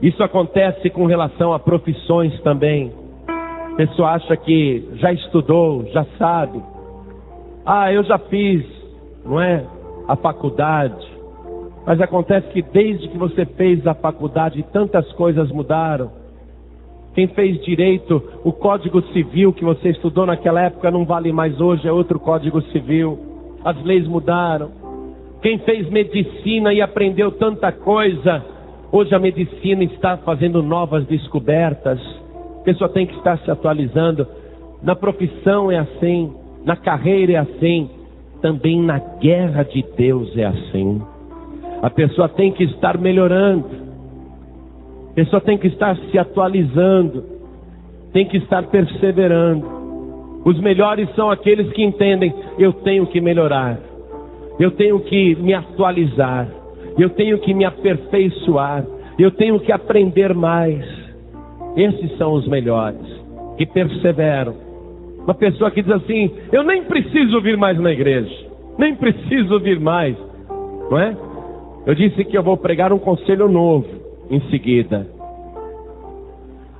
Isso acontece com relação a profissões também. A pessoa acha que já estudou, já sabe. Eu já fiz, não é? A faculdade. Mas acontece que desde que você fez a faculdade, tantas coisas mudaram. Quem fez direito, o Código Civil que você estudou naquela época não vale mais hoje, é outro Código Civil. As leis mudaram. Quem fez medicina e aprendeu tanta coisa, Hoje a medicina está fazendo novas descobertas. A pessoa tem que estar se atualizando. Na profissão é assim, na carreira é assim, também na guerra de Deus é assim. A pessoa tem que estar melhorando, a pessoa tem que estar se atualizando, tem que estar perseverando. Os melhores são aqueles que entendem: eu tenho que melhorar, eu tenho que me atualizar, eu tenho que me aperfeiçoar, eu tenho que aprender mais. Esses são os melhores, que perseveram. Uma pessoa que diz assim: eu nem preciso vir mais na igreja, nem preciso vir mais, não é? Eu disse que eu vou pregar um conselho novo em seguida.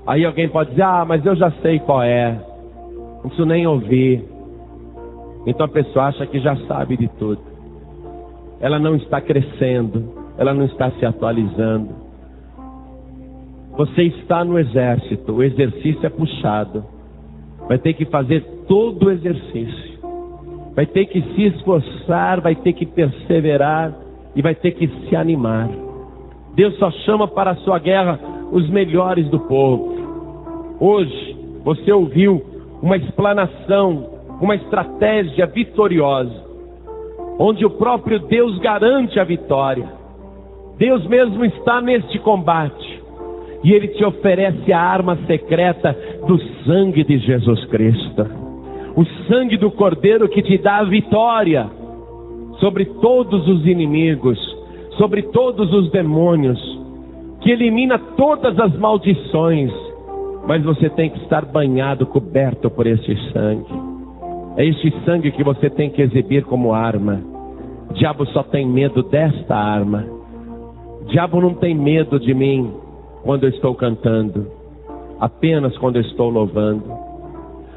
Aí alguém pode dizer: ah, mas eu já sei qual é, não preciso nem ouvir. Então a pessoa acha que já sabe de tudo. Ela não está crescendo, ela não está se atualizando. Você está no exército, o exercício é puxado. Vai ter que fazer todo o exercício. Vai ter que se esforçar, vai ter que perseverar e vai ter que se animar. Deus só chama para a sua guerra os melhores do povo. Hoje você ouviu uma explanação, uma estratégia vitoriosa, onde o próprio Deus garante a vitória. Deus mesmo está neste combate. E Ele te oferece a arma secreta do sangue de Jesus Cristo. O sangue do Cordeiro que te dá a vitória sobre todos os inimigos, sobre todos os demônios, que elimina todas as maldições. Mas você tem que estar banhado, coberto por este sangue. É este sangue que você tem que exibir como arma. O diabo só tem medo desta arma. O diabo não tem medo de mim quando eu estou cantando, apenas quando eu estou louvando.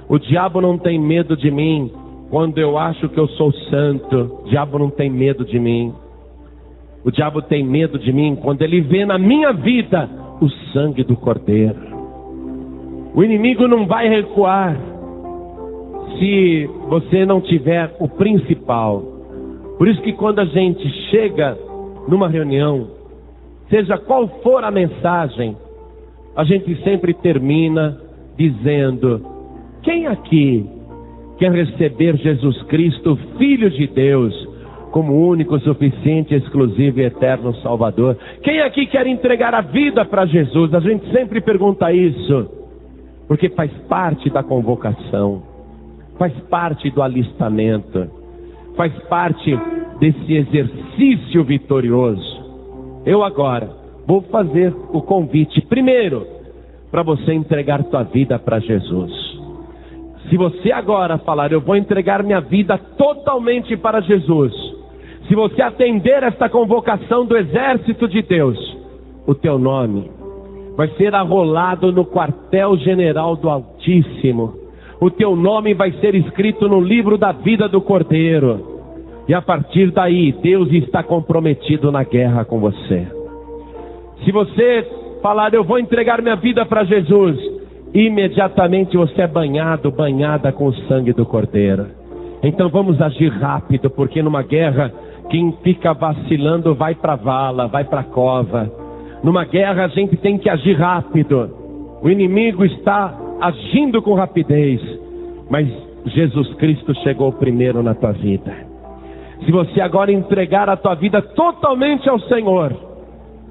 O diabo não tem medo de mim quando eu acho que eu sou santo. O diabo não tem medo de mim. O diabo tem medo de mim quando ele vê na minha vida o sangue do Cordeiro. O inimigo não vai recuar se você não tiver o principal. Por isso que quando a gente chega numa reunião, seja qual for a mensagem, a gente sempre termina dizendo: quem aqui quer receber Jesus Cristo, Filho de Deus, como único, suficiente, exclusivo e eterno Salvador? Quem aqui quer entregar a vida para Jesus? A gente sempre pergunta isso, porque faz parte da convocação, faz parte do alistamento, faz parte desse exercício vitorioso. Eu agora vou fazer o convite, primeiro, para você entregar tua vida para Jesus. Se você agora falar: eu vou entregar minha vida totalmente para Jesus, se você atender esta convocação do exército de Deus, o teu nome vai ser arrolado no quartel-general do Altíssimo. O teu nome vai ser escrito no livro da vida do Cordeiro. E a partir daí, Deus está comprometido na guerra com você. Se você falar: eu vou entregar minha vida para Jesus, imediatamente você é banhada com o sangue do Cordeiro. Então vamos agir rápido, porque numa guerra, quem fica vacilando vai para a vala, vai para a cova. Numa guerra a gente tem que agir rápido. O inimigo está agindo com rapidez, mas Jesus Cristo chegou primeiro na tua vida. Se você agora entregar a tua vida totalmente ao Senhor,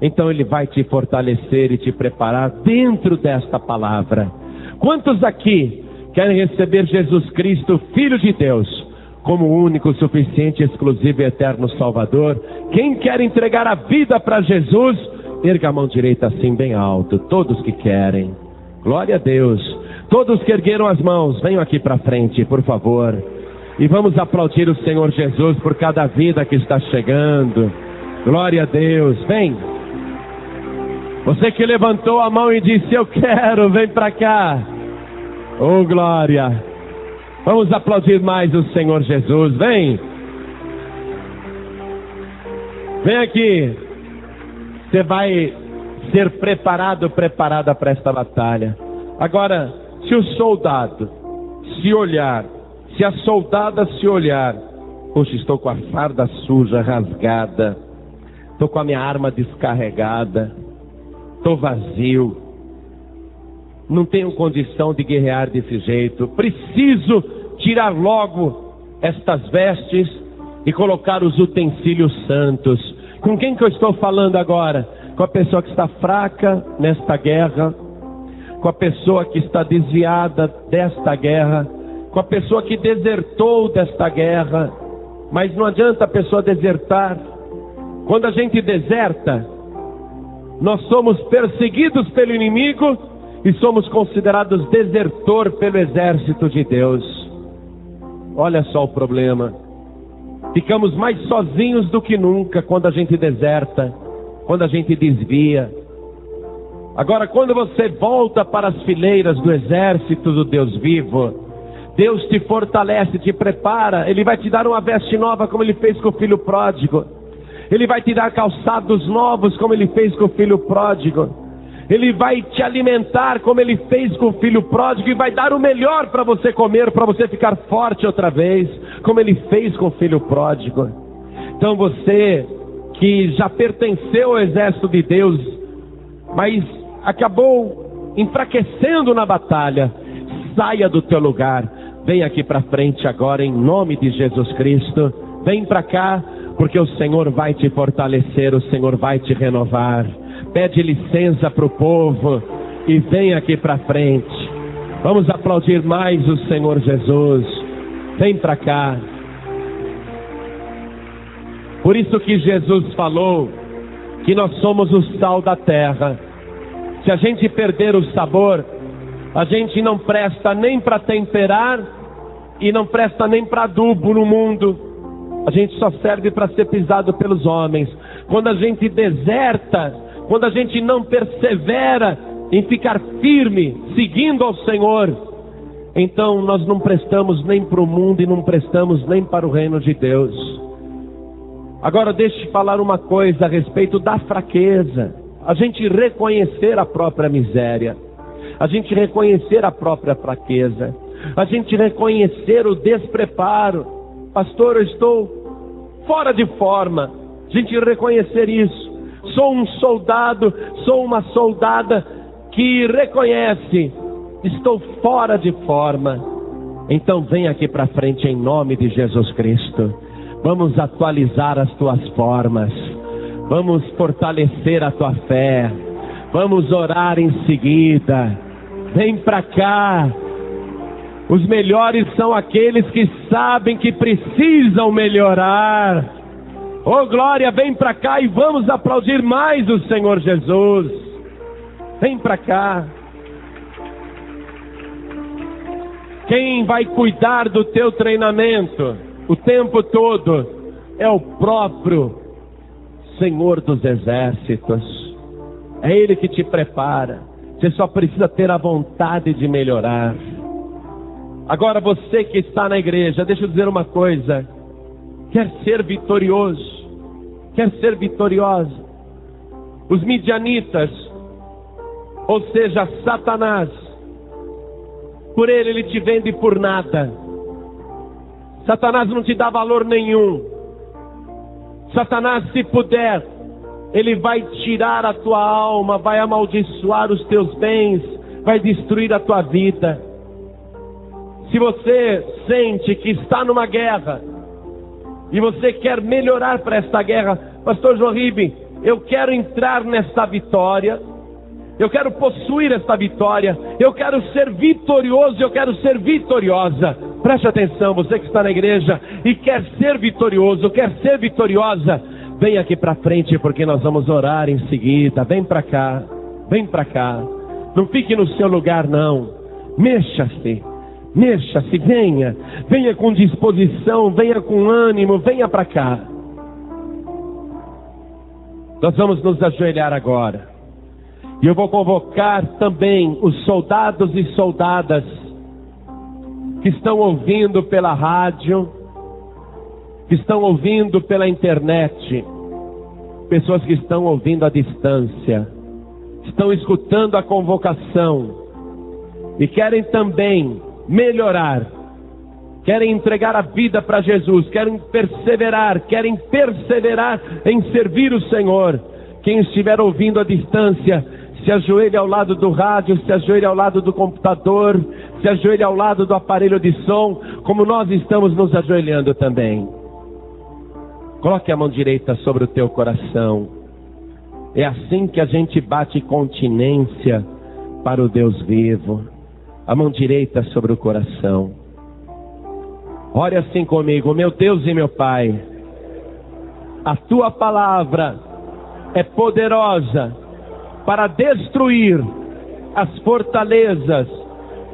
então Ele vai te fortalecer e te preparar dentro desta palavra. Quantos aqui querem receber Jesus Cristo, Filho de Deus, como único, suficiente, exclusivo e eterno Salvador? Quem quer entregar a vida para Jesus, erga a mão direita assim bem alto. Todos que querem. Glória a Deus. Todos que ergueram as mãos, venham aqui para frente, por favor. E vamos aplaudir o Senhor Jesus por cada vida que está chegando. Glória a Deus. Vem. Você que levantou a mão e disse: eu quero, vem para cá. Oh, glória. Vamos aplaudir mais o Senhor Jesus. Vem. Vem aqui. Você vai ser preparada para esta batalha. Agora, se o soldado se olhar, se a soldada se olhar: poxa, estou com a farda suja, rasgada, estou com a minha arma descarregada, Estou vazio. Não tenho condição de guerrear desse jeito. Preciso tirar logo estas vestes e colocar os utensílios santos. Com quem que eu estou falando agora? Com a pessoa que está fraca nesta guerra, com a pessoa que está desviada desta guerra, com a pessoa que desertou desta guerra. Mas não adianta a pessoa desertar. Quando a gente deserta, nós somos perseguidos pelo inimigo e somos considerados desertor pelo exército de Deus. Olha só o problema. Ficamos mais sozinhos do que nunca quando a gente deserta, quando a gente desvia. Agora, quando você volta para as fileiras do exército do Deus vivo, Deus te fortalece, te prepara. Ele vai te dar uma veste nova, como Ele fez com o filho pródigo. Ele vai te dar calçados novos, como Ele fez com o filho pródigo. Ele vai te alimentar, como Ele fez com o filho pródigo, e vai dar o melhor para você comer, para você ficar forte outra vez, como Ele fez com o filho pródigo. Então você que já pertenceu ao exército de Deus, mas acabou enfraquecendo na batalha, saia do teu lugar, vem aqui para frente agora em nome de Jesus Cristo. Vem para cá, porque o Senhor vai te fortalecer, o Senhor vai te renovar. Pede licença para o povo e vem aqui para frente. Vamos aplaudir mais o Senhor Jesus. Vem para cá. Por isso que Jesus falou que nós somos o sal da terra. Se a gente perder o sabor, a gente não presta nem para temperar e não presta nem para adubo no mundo. A gente só serve para ser pisado pelos homens. Quando a gente deserta, quando a gente não persevera em ficar firme, seguindo ao Senhor, então nós não prestamos nem para o mundo e não prestamos nem para o reino de Deus. Agora deixe eu falar uma coisa a respeito da fraqueza. A gente reconhecer a própria miséria, a gente reconhecer a própria fraqueza, a gente reconhecer o despreparo. Pastor, eu estou fora de forma. A gente reconhecer isso. Sou um soldado, sou uma soldada que reconhece, estou fora de forma. Então vem aqui para frente em nome de Jesus Cristo. Vamos atualizar as tuas formas. Vamos fortalecer a tua fé. Vamos orar em seguida. Vem para cá. Os melhores são aqueles que sabem que precisam melhorar. Oh glória, vem para cá e vamos aplaudir mais o Senhor Jesus. Vem para cá. Quem vai cuidar do teu treinamento o tempo todo é o próprio Senhor dos Exércitos. É Ele que te prepara. Você só precisa ter a vontade de melhorar. Agora você que está na igreja, deixa eu dizer uma coisa. Quer ser vitorioso? Quer ser vitoriosa? Os midianitas, ou seja, Satanás, por ele te vende por nada. Satanás não te dá valor nenhum. Satanás, se puder, ele vai tirar a tua alma, vai amaldiçoar os teus bens, vai destruir a tua vida. Se você sente que está numa guerra e você quer melhorar para esta guerra, Pastor João Ribe, eu quero entrar nesta vitória, eu quero possuir esta vitória, eu quero ser vitorioso, eu quero ser vitoriosa. Preste atenção, você que está na igreja e quer ser vitorioso, quer ser vitoriosa, vem aqui para frente porque nós vamos orar em seguida. Vem para cá, vem para cá. Não fique no seu lugar não. Mexa-se, venha. Venha com disposição, venha com ânimo, venha para cá. Nós vamos nos ajoelhar agora. E eu vou convocar também os soldados e soldadas que estão ouvindo pela rádio, que estão ouvindo pela internet, pessoas que estão ouvindo à distância, estão escutando a convocação e querem também melhorar, querem entregar a vida para Jesus, querem perseverar em servir o Senhor. Quem estiver ouvindo à distância, se ajoelhe ao lado do rádio, se ajoelhe ao lado do computador, se ajoelhe ao lado do aparelho de som, como nós estamos nos ajoelhando também. Coloque a mão direita sobre o teu coração. É assim que a gente bate continência para o Deus vivo. A mão direita sobre o coração. Ore assim comigo: meu Deus e meu Pai, a tua palavra é poderosa para destruir as fortalezas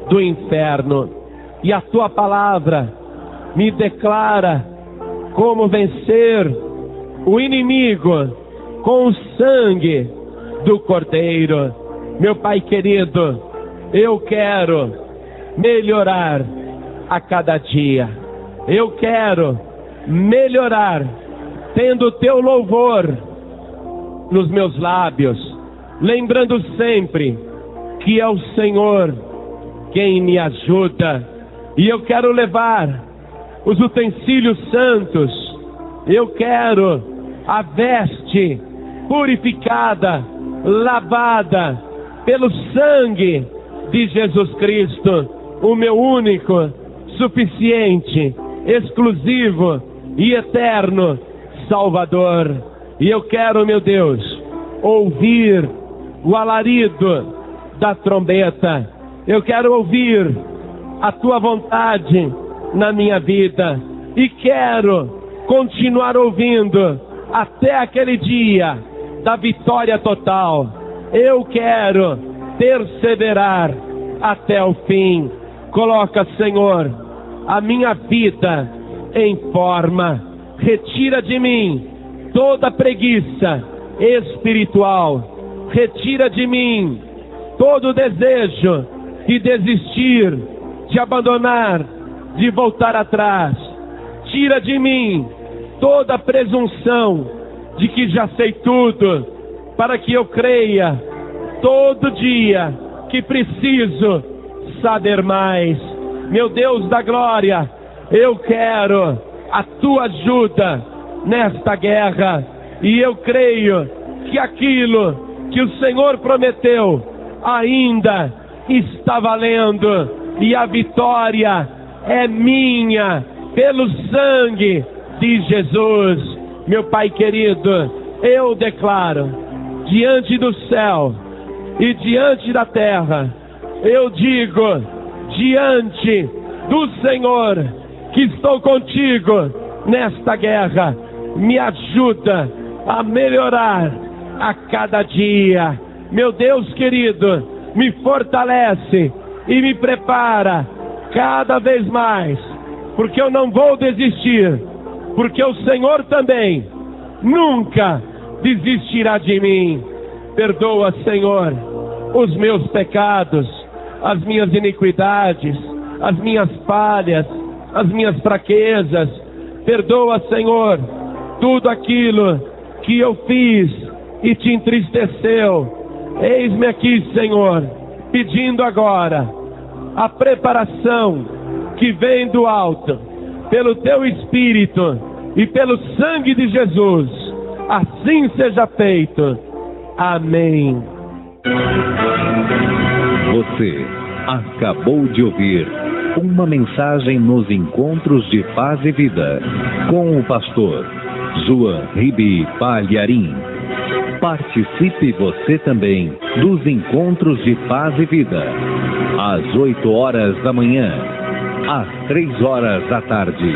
do inferno. E a tua palavra me declara como vencer o inimigo com o sangue do Cordeiro. Meu Pai querido, eu quero melhorar a cada dia. Eu quero melhorar tendo o teu louvor nos meus lábios, lembrando sempre que é o Senhor quem me ajuda. E eu quero levar os utensílios santos, eu quero a veste purificada, lavada pelo sangue de Jesus Cristo, o meu único, suficiente, exclusivo e eterno Salvador. E eu quero, meu Deus, ouvir o alarido da trombeta. Eu quero ouvir a tua vontade na minha vida. E quero continuar ouvindo até aquele dia da vitória total. Eu quero perseverar até o fim. Coloca, Senhor, a minha vida em forma. Retira de mim toda preguiça espiritual. Retira de mim todo desejo de desistir, de abandonar, de voltar atrás. Tira de mim toda presunção de que já sei tudo, para que eu creia todo dia que preciso saber mais. Meu Deus da glória, eu quero a tua ajuda nesta guerra, e eu creio que aquilo que o Senhor prometeu ainda está valendo, e a vitória é minha pelo sangue de Jesus. Meu Pai querido, eu declaro diante do céu e diante da terra, eu digo diante do Senhor que estou contigo nesta guerra. Me ajuda a melhorar a cada dia. Meu Deus querido, me fortalece e me prepara cada vez mais, porque eu não vou desistir, porque o Senhor também nunca desistirá de mim. Perdoa, Senhor, os meus pecados, as minhas iniquidades, as minhas falhas, as minhas fraquezas. Perdoa, Senhor, tudo aquilo que eu fiz e te entristeceu. Eis-me aqui, Senhor, pedindo agora a preparação que vem do alto, pelo teu Espírito e pelo sangue de Jesus. Assim seja feito. Amém. Você acabou de ouvir uma mensagem nos Encontros de Paz e Vida, com o pastor Zuan Ribi Palharim. Participe você também dos Encontros de Paz e Vida, às 8 horas da manhã, às 3 horas da tarde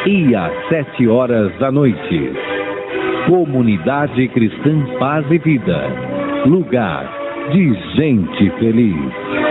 e às 7 horas da noite. Comunidade Cristã Paz e Vida, lugar de gente feliz.